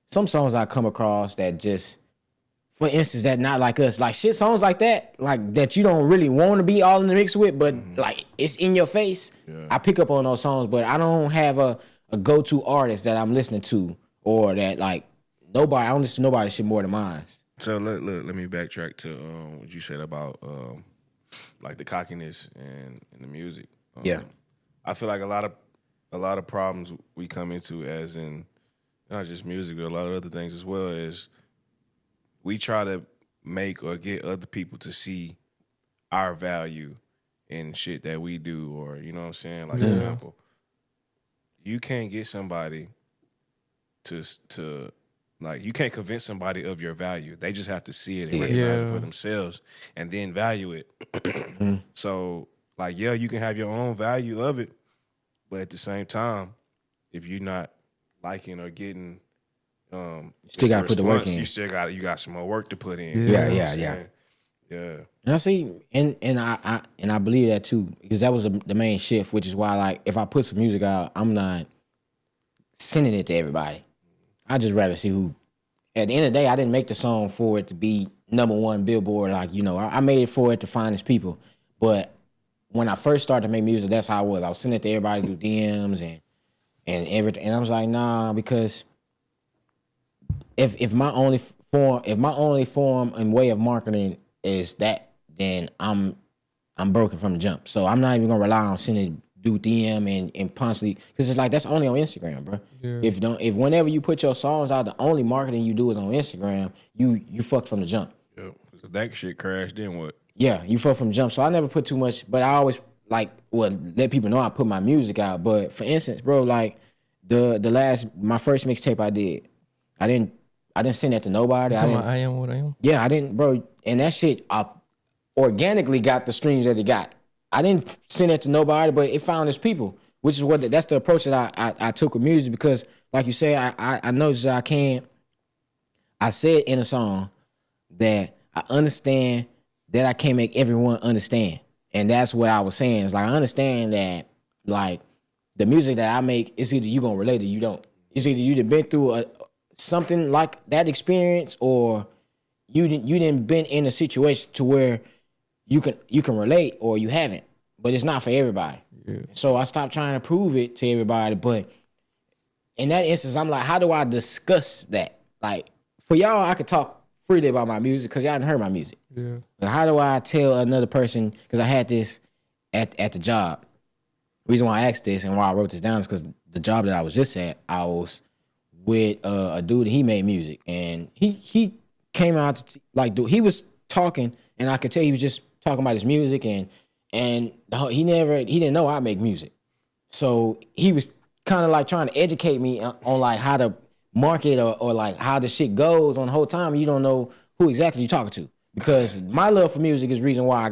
some songs I come across that just, for instance, that Not Like Us, like shit songs like that you don't really want to be all in the mix with, but like it's in your face. Yeah. I pick up on those songs, but I don't have a go-to artist that I'm listening to, or that like nobody. I don't listen to nobody's shit more than mine. So let me backtrack to what you said about like the cockiness and the music. Yeah, I feel like a lot of problems we come into, as in not just music, but a lot of other things as well, is we try to make or get other people to see our value in shit that we do, or you know what I'm saying. Like example. You can't get somebody to like, you can't convince somebody of your value. They just have to see it and recognize it for themselves and then value it. So like, yeah, you can have your own value of it, but at the same time, if you're not liking or getting still gotta put the work in. You got some more work to put in. Yeah. And I see, and I believe that too, because that was the main shift, which is why, like, if I put some music out, I'm not sending it to everybody. I just rather see who. At the end of the day, I didn't make the song for it to be #1 Billboard. Like, you know, I made it for it to find its people. But when I first started to make music, that's how I was. I was sending it to everybody through DMs and everything. And I was like, nah, because if my only form and way of marketing is that, then I'm broken from the jump. So I'm not even gonna rely on sending do DM and constantly, because it's like that's only on Instagram, bro. Yeah. If whenever you put your songs out, the only marketing you do is on Instagram, you fucked from the jump. Yep. So that shit crashed. Then what? Yeah, you fuck from the jump. So I never put too much, but I always let people know I put my music out. But for instance, bro, like my first mixtape I didn't send that to nobody. Talking about I Am What I Am. Yeah, I didn't, bro. And that shit organically got the streams that it got. I didn't send it to nobody, but it found its people, which is that's the approach that I took with music, because like you said, I noticed that I said in a song that I understand that I can't make everyone understand. And that's what I was saying. It's like, I understand that, like, the music that I make, it's either you gonna relate or you don't. It's either you done been through something like that experience, or you didn't been in a situation to where you can relate, or you haven't. But it's not for everybody. Yeah. So I stopped trying to prove it to everybody. But in that instance, I'm like, how do I discuss that? Like, for y'all, I could talk freely about my music because y'all didn't heard my music. Yeah. But how do I tell another person, because I had this at the job. The reason why I asked this and why I wrote this down is because the job that I was just at, I was with a dude, he made music. And he came out to, he was talking, and I could tell he was just talking about his music, and he didn't know I make music. So he was kind of like trying to educate me on like how to market or like how the shit goes on the whole time. You don't know who exactly you're talking to, because my love for music is the reason why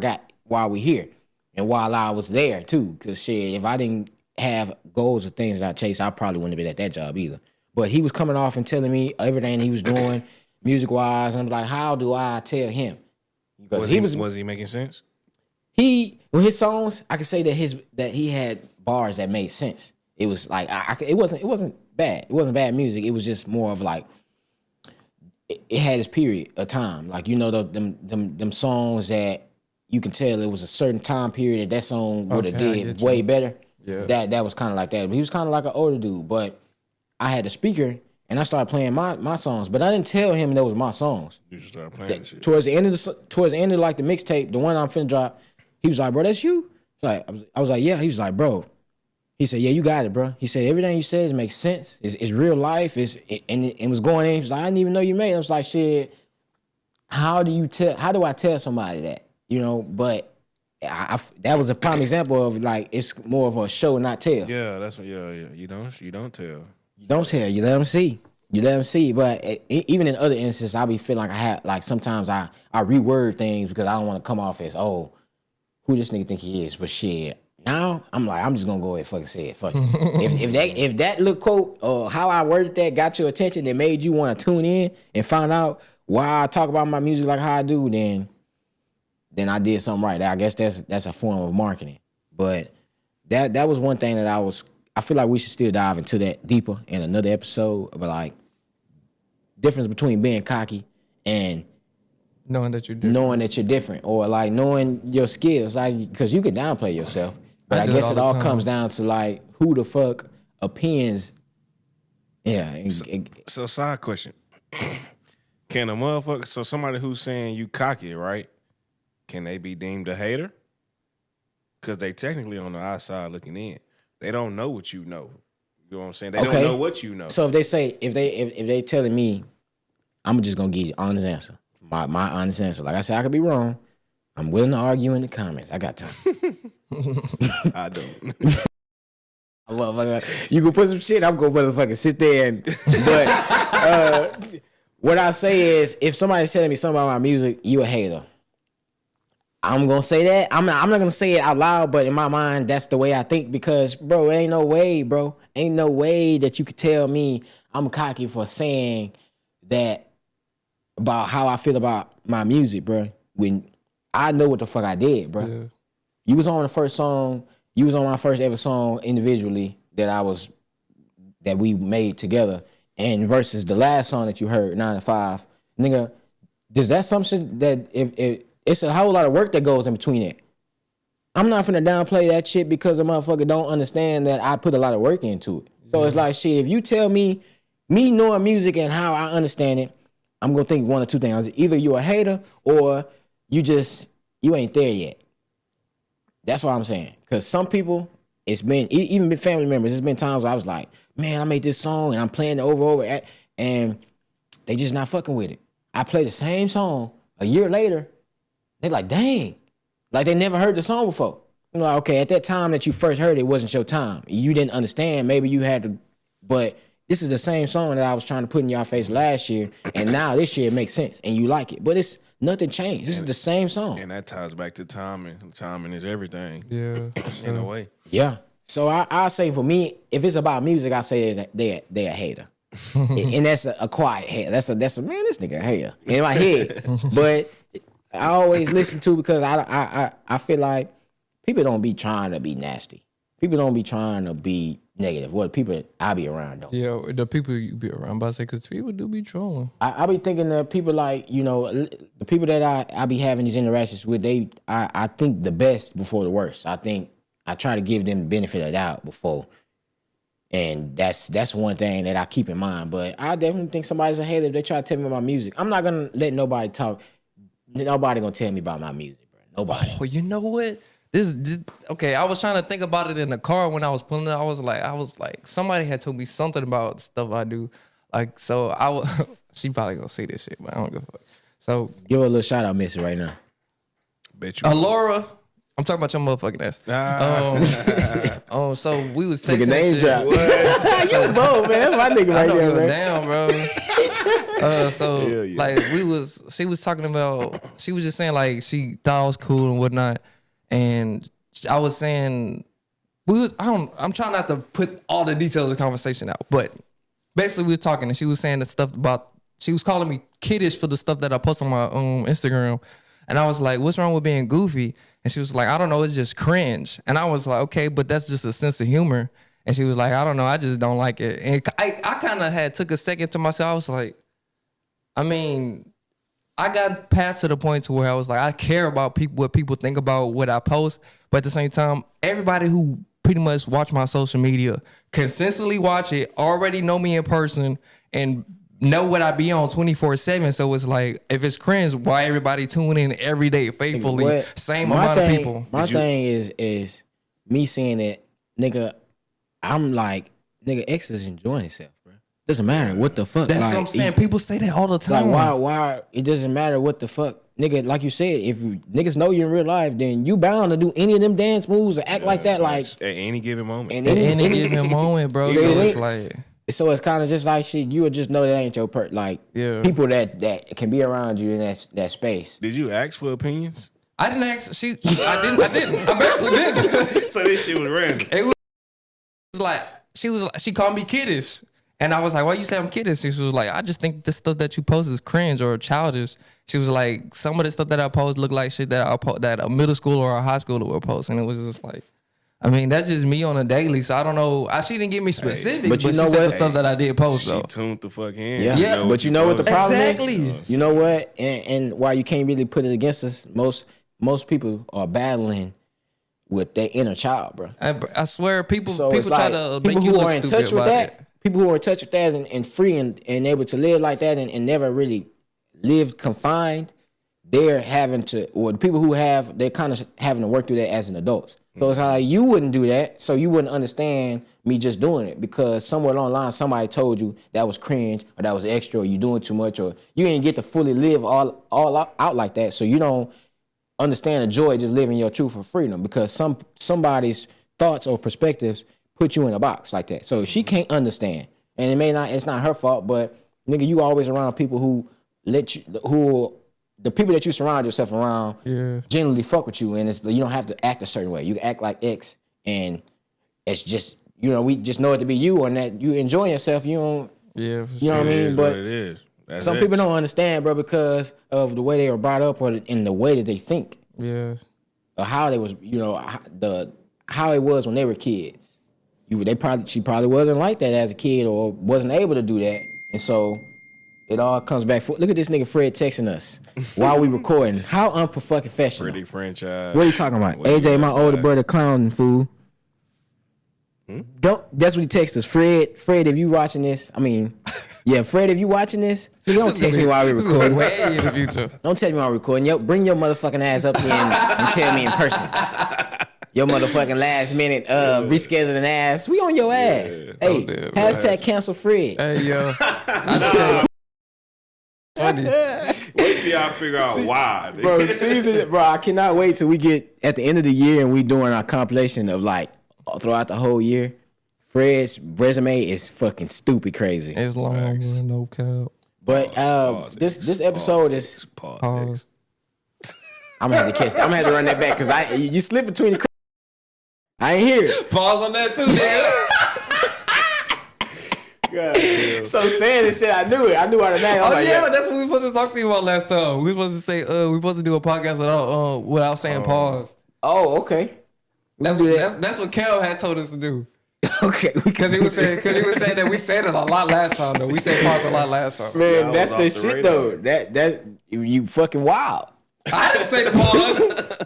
we're here and while I was there too. Because shit, if I didn't have goals or things that I chase, I probably wouldn't have been at that job either. But he was coming off and telling me everything he was doing music wise. I'm like, how do I tell him? Because was he making sense? With his songs, I could say that he had bars that made sense. It was like it wasn't bad. It wasn't bad music. It was just more of like it had its period of time. Like, you know, them songs that you can tell it was a certain time period that song would have did way better. Yeah, that was kind of like that. But he was kind of like an older dude. But I had the speaker and I started playing my songs, but I didn't tell him those was my songs. You just started playing shit. Towards the end of like the mixtape, the one I'm finna drop, he was like, bro, that's you? Like, I was like, yeah. He was like, bro. He said, yeah, you got it, bro. He said, everything you said makes sense. It's real life. And it was going in. He was like, I didn't even know you made it. I was like, shit, how do I tell somebody that? You know, but that was a prime example of like, it's more of a show, not tell. Yeah, that's what, yeah. You don't tell. You don't tell. You let them see. But even in other instances, I be feeling like I have, like, sometimes I reword things because I don't want to come off as, oh, who this nigga think he is. But shit, now I'm like, I'm just gonna go ahead and fucking say it. Fuck it. if that little quote or how I worded that got your attention and made you want to tune in and find out why I talk about my music like how I do, then I did something right. I guess that's a form of marketing. But that was one thing that I feel like we should still dive into that deeper in another episode. But like, difference between being cocky and knowing that you're different, or like knowing your skills, like, because you can downplay yourself. But I guess it all comes down to like who the fuck opinions. Yeah. So side question: can a motherfucker? So somebody who's saying you cocky, right? Can they be deemed a hater? Because they technically on the outside looking in. They don't know what you know. You know what I'm saying? They don't know what you know. So if they telling me, I'm just gonna give you honest answer. My honest answer. Like I said, I could be wrong. I'm willing to argue in the comments. I got time. I don't. You can put some shit, I'm gonna motherfucking sit there and. But what I say is, if somebody's telling me something about my music, you a hater. I'm gonna say that. I'm not gonna say it out loud, but in my mind, that's the way I think. Because, bro, ain't no way that you could tell me I'm cocky for saying that about how I feel about my music, bro. When I know what the fuck I did, bro. Yeah. You was on the first song. You was on my first ever song individually that we made together, and versus the last song that you heard, 9 to 5, nigga. Does that something that if it's a whole lot of work that goes in between it? I'm not finna downplay that shit because a motherfucker don't understand that I put a lot of work into it. So it's like shit. If you tell me knowing music and how I understand it, I'm gonna think one or two things. Either you a hater or you ain't there yet. That's what I'm saying. Cause some people, it's been even family members. It's been times where I was like, man, I made this song and I'm playing it over, and they just not fucking with it. I play the same song a year later. They like, dang, like they never heard the song before. I'm like, okay, at that time that you first heard it, wasn't your time. You didn't understand. Maybe you had to, but this is the same song that I was trying to put in your face last year, and now this year it makes sense and you like it. But it's nothing changed. This is the same song. And that ties back to timing. Timing is everything. Yeah. In a way. Yeah. So I say for me, if it's about music, I say they a hater. And that's a quiet hater. That's a man, this nigga a hater in my head. But I always listen to because I feel like people don't be trying to be nasty. People don't be trying to be negative. What people I be around though. Yeah, the people you be around. But I say, because people do be trolling. I be thinking that people like, the people that I be having these interactions with, I think the best before the worst. I think I try to give them the benefit of the doubt before. And that's one thing that I keep in mind. But I definitely think somebody's a hater if they try to tell me about music. I'm not gonna let nobody talk. Nobody gonna tell me about my music, bro. Nobody. Well, you know what? This okay. I was trying to think about it in the car when I was pulling it. I was like, somebody had told me something about stuff I do. Like, so she probably gonna see this shit, but I don't give a fuck. So Give her a little shout out, Missy, right now. Bet you. Laura, I'm talking about your motherfucking ass. So we was texting name shit. drop. You bold, man. My nigga I right know there, you man. down, bro. Yeah. Like she was talking about, she was just saying like she thought I was cool and whatnot, and I was saying I'm trying not to put all the details of the conversation out, but basically we were talking and she was saying the stuff about, she was calling me kiddish for the stuff that I post on my Instagram, and I was like, what's wrong with being goofy? And she was like, I don't know, it's just cringe. And I was like, okay, but that's just a sense of humor. And she was like, I don't know, I just don't like it. And I kind of took a second to myself. I was like, I mean, I got past to the point to where I was like, I care about what people think about what I post. But at the same time, everybody who pretty much watch my social media, consistently watch it, already know me in person, and know what I be on 24/7. So it's like, if it's cringe, why everybody tune in every day faithfully? Same amount of people. My thing is me seeing it, nigga. I'm like, nigga, X is enjoying himself, bro. Doesn't matter what the fuck. That's like, what I'm saying. People say that all the time. Like why? It doesn't matter what the fuck, nigga. Like you said, if niggas know you in real life, then you bound to do any of them dance moves or act like that, like at any given moment. At any given moment, bro. So it's like. So it's kind of just like shit. You would just know that ain't your people that can be around you in that space. Did you ask for opinions? I didn't ask. I didn't. I basically didn't. So this shit was random. It was like she called me kiddish, and I was like, "Why you say I'm kiddish?" She was like, "I just think the stuff that you post is cringe or childish." She was like, "Some of the stuff that I post look like shit that a middle school or a high schooler would post," and it was just like. I mean, that's just me on a daily, so I don't know. She didn't give me specific, but you know she said the stuff that I did post, though. She tuned the fuck in. Yeah, but you know what the problem is? You know what? And why you can't really put it against us, most people are battling with their inner child, bro. I swear, people try to make people you who look are in stupid touch with about that, it. people who are in touch with that and free and able to live like that and never really lived confined, they're having to, or the people who have, they're kind of having to work through that as an adult. So it's like you wouldn't do that, so you wouldn't understand me just doing it because somewhere along the line somebody told you that was cringe or that was extra or you doing too much or you ain't get to fully live all out like that, so you don't understand the joy of just living your truth for freedom because somebody's thoughts or perspectives put you in a box like that. So she can't understand, and it's not her fault, but nigga, you always around people who the people that you surround yourself around generally fuck with you, and you don't have to act a certain way. You can act like X, and it's just, we just know it to be you, and that you enjoy yourself. You don't, you know what I mean? But it is. Some people don't understand, bro, because of the way they were brought up or in the way that they think. Yeah. Or how they was, how it was when they were kids. She probably wasn't like that as a kid or wasn't able to do that, and so It all comes back. Look at this nigga Fred texting us while we recording. How unprofessional. Pretty franchise. What are you talking about? What you AJ, my got, older man? brother, clown fool. Don't. That's what he texts us. Fred, if you watching this, I mean, yeah, Fred, if you watching this, you don't text me while we recording. Way in the future. Don't text me while we're recording. Yo, bring your motherfucking ass up here and tell me in person. Your motherfucking last minute rescheduling ass. We on your ass. Hey, damn, hashtag cancel Fred. Hey, yo. Funny. Wait till y'all figure out why. nigga. Bro, I cannot wait till we get at the end of the year and we doing our compilation of like throughout the whole year. Fred's resume is fucking stupid crazy. It's long, bro, no cap. But Pause, this episode is. Pause. I'm gonna have to catch that. I'm gonna have to run that back because you slip between the. I ain't hear it. Pause on that too, nigga. So saying it said I knew it. I knew how to name. Oh yeah, that's what we supposed to talk to you about last time. We supposed to say we supposed to do a podcast without saying pause. Oh, okay. That's what Cal had told us to do. Okay. Because he was saying that we said it a lot last time though. We said pause a lot last time. Man, I that's was the off the shit though. That you fucking wild. I didn't say the pause.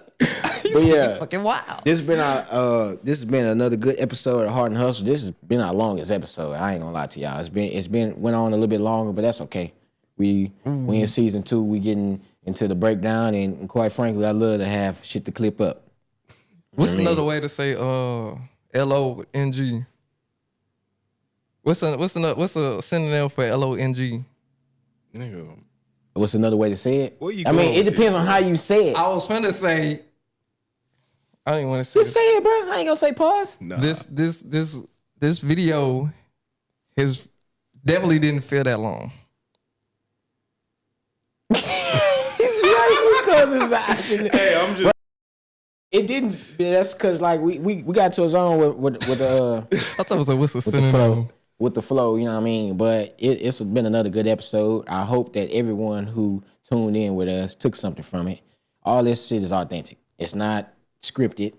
But yeah, Fucking wild. this has been another good episode of Heart and Hustle. This has been our longest episode. I ain't gonna lie to y'all. It's been went on a little bit longer, but that's okay. We in season 2. We getting into the breakdown, and quite frankly, I love to have shit to clip up. What's another way to say LONG? What's a synonym for LONG? Nigga. What's another way to say it? Where you I mean, going it with depends this, on bro? how you say it. I was finna say. I didn't want to say Just say it, bro. I ain't gonna say pause. Nah. this video. His definitely didn't feel that long. He's right because it's action. Hey, I'm just. It didn't. That's because like we got to a zone with the I thought it was like, what's a with the synonym? flow. With the flow, you know what I mean? But it's been another good episode. I hope that everyone who tuned in with us took something from it. All this shit is authentic. It's not scripted.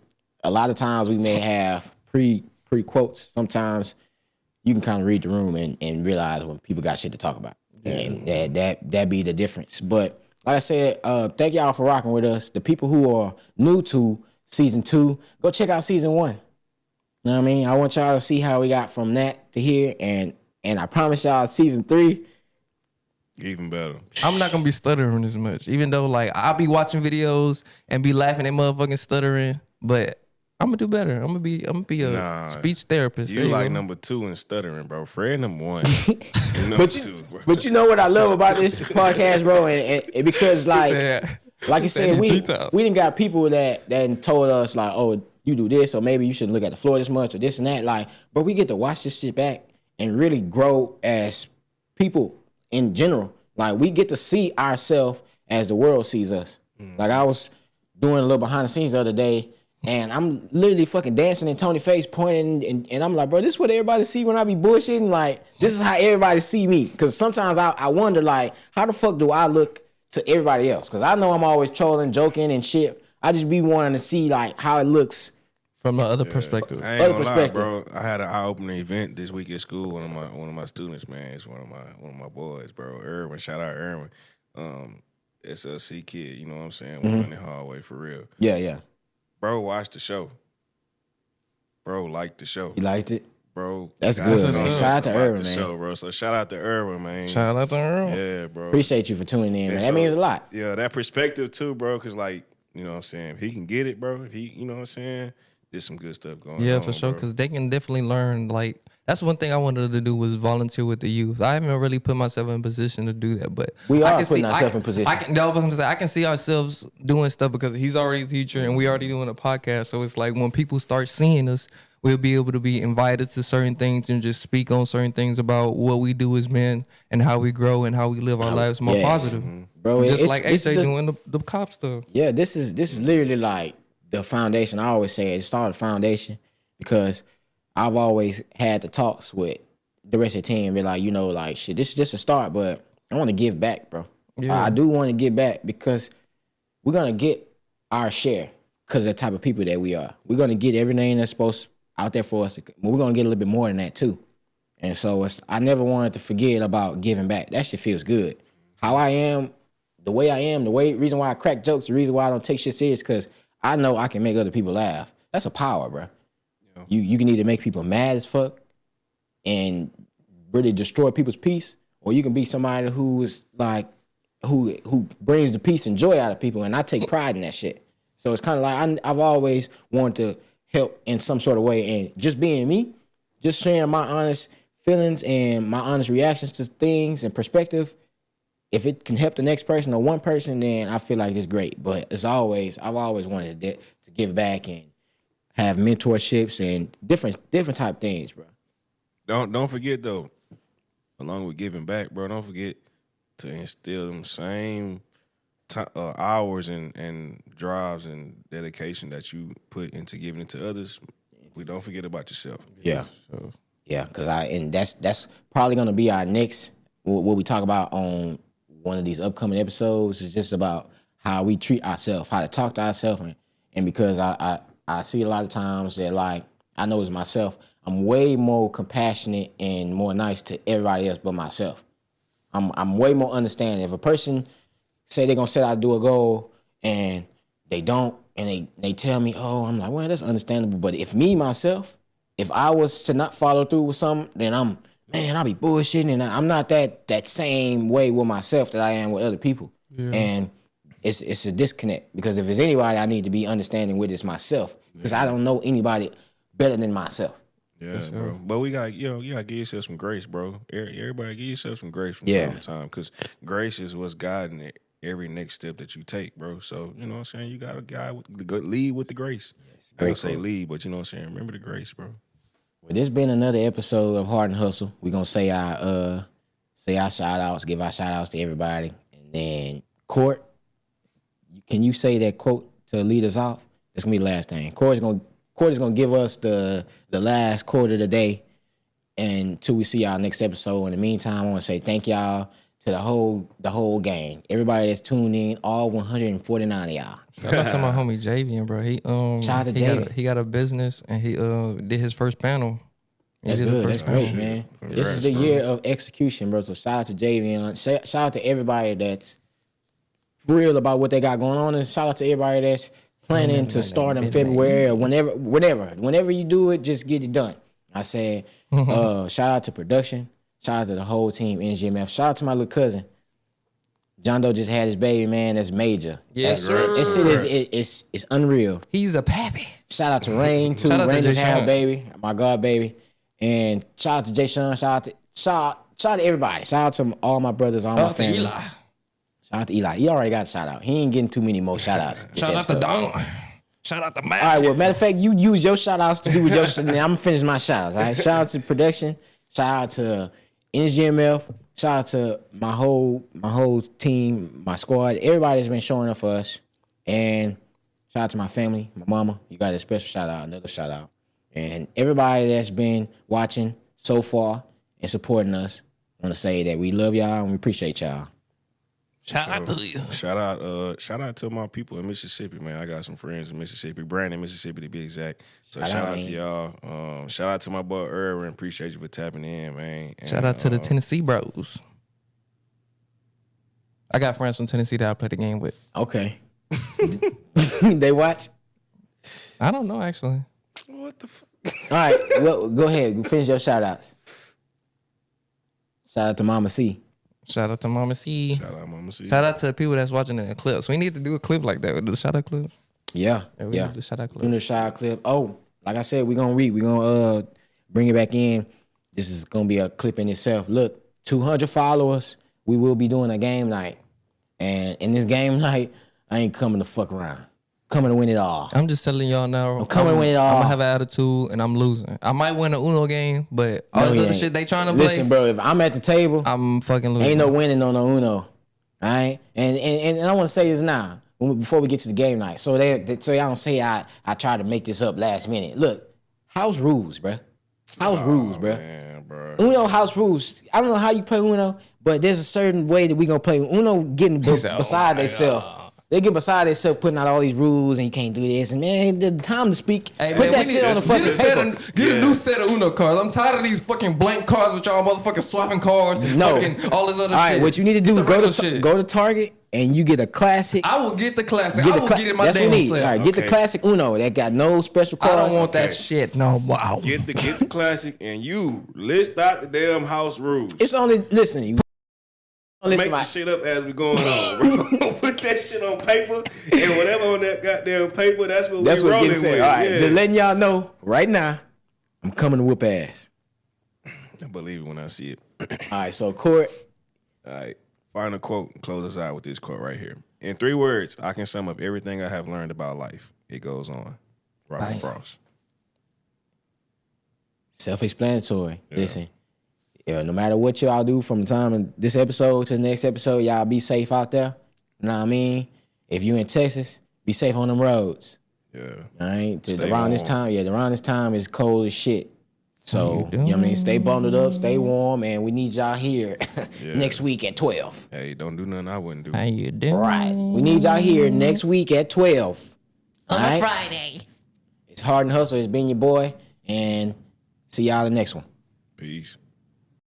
A lot of times we may have pre quotes. Sometimes you can kind of read the room and realize when people got shit to talk about. And that be the difference. But like I said, thank y'all for rocking with us. The people who are new to season 2, go check out season 1. You know what I mean? I want y'all to see how we got from that to here, and I promise y'all season 3. Even better. I'm not gonna be stuttering as much, even though like I'll be watching videos and be laughing at motherfucking stuttering, but I'm gonna do better. I'm gonna be a Nah, speech therapist. You There like go. number 2 in stuttering, bro. Fred number 1. And number 2, bro. But you know what I love about this podcast, bro, and because like I He said, said we it 3 times. didn't got people that told us like, oh, you do this, or maybe you shouldn't look at the floor this much, or this and that. Like, but we get to watch this shit back and really grow as people in general. Like, we get to see ourselves as the world sees us. Like, I was doing a little behind the scenes the other day, and I'm literally fucking dancing in Tony's face, pointing, and I'm like, bro, this is what everybody see when I be bullshitting. Like, this is how everybody see me. Because sometimes I wonder, like, how the fuck do I look to everybody else? Because I know I'm always trolling, joking, and shit. I just be wanting to see, like, how it looks. From the other perspective. I ain't Other gonna lie, perspective. bro. I had an eye-opening event this week at school. One of my students, man, it's one of my boys, bro. Irwin, shout out Irwin. SLC kid, you know what I'm saying? One in the hallway for real. Yeah. Bro, watched the show. Bro, liked the show. You liked it? Bro, That's guys good, know man. something Shout out to about Irwin, the man. show, bro. So shout out to Irwin, man. Shout out to Earl. Yeah, bro. Appreciate you for tuning in, man. And That so- means a lot. Yeah, that perspective too, bro. Cause like, you know what I'm saying? If he can get it, bro. If he, you know what I'm saying? There's some good stuff going on. Yeah, for sure. bro. Because they can definitely learn. Like that's one thing I wanted to do was volunteer with the youth. I haven't really put myself in a position to do that, but We I are can putting see- ourselves in position. I can. That was what I was gonna say. I can see ourselves doing stuff because he's already a teacher and we already doing a podcast. So it's like when people start seeing us, we'll be able to be invited to certain things and just speak on certain things about what we do as men and how we grow and how we live our lives more yes. positive. Bro, Just it's- like it's AJ just- doing the cop stuff. Yeah, this is literally like the foundation. I always say it started the foundation because I've always had the talks with the rest of the team. Be like, you know, like shit, this is just a start, but I want to give back, bro. Yeah. I do want to give back because we're gonna get our share because of the type of people that we are. We're gonna get everything that's supposed out there for us. We're gonna get a little bit more than that too. And so I never wanted to forget about giving back. That shit feels good. How I am, the way I am, reason why I crack jokes, the reason why I don't take shit serious, because I know I can make other people laugh. That's a power, bro. Yeah. You can either make people mad as fuck and really destroy people's peace, or you can be somebody who's like, who brings the peace and joy out of people, and I take pride in that shit. So it's kind of like I've always wanted to help in some sort of way, and just being me, just sharing my honest feelings and my honest reactions to things and perspective. If it can help the next person or one person, then I feel like it's great. But I've always wanted to give back and have mentorships and different type things, bro. Don't forget though, along with giving back, bro. Don't forget to instill them same hours and drives and dedication that you put into giving it to others. We don't forget about yourself. Yeah, so. Yeah, because that's probably gonna be our next what we talk about on one of these upcoming episodes. Is just about how we treat ourselves, how to talk to ourselves, and because I see a lot of times that, like, I know it's myself, I'm way more compassionate and more nice to everybody else but myself. I'm way more understanding. If a person say they're gonna set out to do a goal and they don't, and they tell me, oh, I'm like, well, that's understandable. But if myself, if I was to not follow through with something, then I'll be bullshitting, and I'm not that same way with myself that I am with other people. Yeah. And it's a disconnect, because if there's anybody I need to be understanding with, it's myself, because I don't know anybody better than myself. Yeah, sure. Bro. But you gotta give yourself some grace, bro. Everybody give yourself some grace from time to time, because grace is what's guiding it. Every next step that you take, bro. So, you know what I'm saying? You got to lead with the grace. Yes, I don't say lead, but you know what I'm saying? Remember the grace, bro. Well, this been another episode of Heart and Hustle. We're going to say our shout-outs, give our shout-outs to everybody. And then, Court, can you say that quote to lead us off? That's going to be the last thing. Court is going to give us the last quote of the day until we see y'all next episode. In the meantime, I want to say thank y'all to the whole gang, everybody that's tuned in, all 149 of y'all. Shout out to my homie Javian, bro. Shout out to Javian. He got a business, and he did his first panel. That's good. That's great, man. This is the year of execution, bro. So shout out to Javian. Shout out to everybody that's real about what they got going on, and shout out to everybody that's planning to start in February or whenever you do it, just get it done. I said, shout out to production. Shout out to the whole team, NGMF. Shout out to my little cousin. John Doe just had his baby, man. That's major. Yes, sir. That shit is unreal. He's a pappy. Shout out to Rain, too. Rain just had a baby, my god baby. And shout out to Jay Sean. Shout out to everybody. Shout out to all my brothers, all my family. Shout out to Eli. He already got a shout out. He ain't getting too many more shout outs. Shout out to Don. Shout out to Matt. All right, well, matter of fact, you use your shout outs to do with your shit. I'm going to finish my shout outs. All right, shout out to production. Shout out to NGMF. Shout out to my whole team, my squad, everybody that's been showing up for us. And shout out to my family, my mama. You got a special shout out, another shout out. And everybody that's been watching so far and supporting us, I want to say that we love y'all and we appreciate y'all. Shout out to you. Shout out to my people in Mississippi, man. I got some friends in Mississippi, Brandon, Mississippi to be exact. So shout out to y'all. Shout out to my boy Irwin. Appreciate you for tapping in, man. And, shout out to the Tennessee bros. I got friends from Tennessee that I play the game with. Okay. They watch? I don't know, actually. What the fuck? All right, well, go ahead. Finish your shout outs. Shout out to Mama C. Shout out to Mama C. Shout out Mama C. Shout out to the people that's watching the clips. We need to do a clip like that with the shout out clips. Yeah. We need the shout out clip. Do the shout out clip. Oh, like I said, we're gonna bring it back in. This is gonna be a clip in itself. Look, 200 followers. We will be doing a game night, and in this game night, I ain't coming to fuck around. Coming to win it all. I'm just telling y'all now. I'm coming to win it all. I'm gonna have an attitude, and I'm losing. I might win an Uno game, but all this other shit they trying to play. Listen, bro, if I'm at the table, I'm fucking losing. Ain't no winning on no Uno. All right? And I want to say this now, before we get to the game night. So y'all don't say I try to make this up last minute. Look, house rules, bro. House rules, bro. Man, bro. Uno house rules. I don't know how you play Uno, but there's a certain way that we gonna play Uno. Getting beside themselves. They get beside themselves putting out all these rules and you can't do this. And man, the time to speak. Hey, put man, that we shit need on the to fucking get paper. a new set of Uno cards. I'm tired of these fucking blank cards with y'all motherfucking swapping cards. No. Fucking all this other All shit. right, what you need to do The is regular shit. go to Target and you get a classic. I will get the classic. Get I the will cla- get it my that's what damn we need. self. All right, get the Okay. classic Uno that got no special I cards. don't want that Okay. shit. No, wow. Get the classic and you list out the damn house rules. It's only listen. You listen. Make the shit up as we going on, bro. Put that shit on paper and whatever on that goddamn paper. That's what That's we what rolling getting with. said. All right, Yeah. just letting y'all know right now. I'm coming to whoop ass. I believe it when I see it. All right, so Court. All right. Final quote and close us out with this quote right here. In 3 words, I can sum up everything I have learned about life. It goes on. Robert Bam. Frost. Self-explanatory. Listen, no matter what y'all do from the time of this episode to the next episode, y'all be safe out there. You know what I mean? If you in Texas, be safe on them roads. Yeah. All right. Stay Around this warm. time, around this time is cold as shit. So, you know what I mean? Stay bundled up, stay warm, and we need y'all here next week at 12. Hey, don't do nothing I wouldn't do. How you doing? Right. We need y'all here next week at 12. On All a right? Friday. It's Hard and Hustle. It's been your boy, and see y'all the next one. Peace.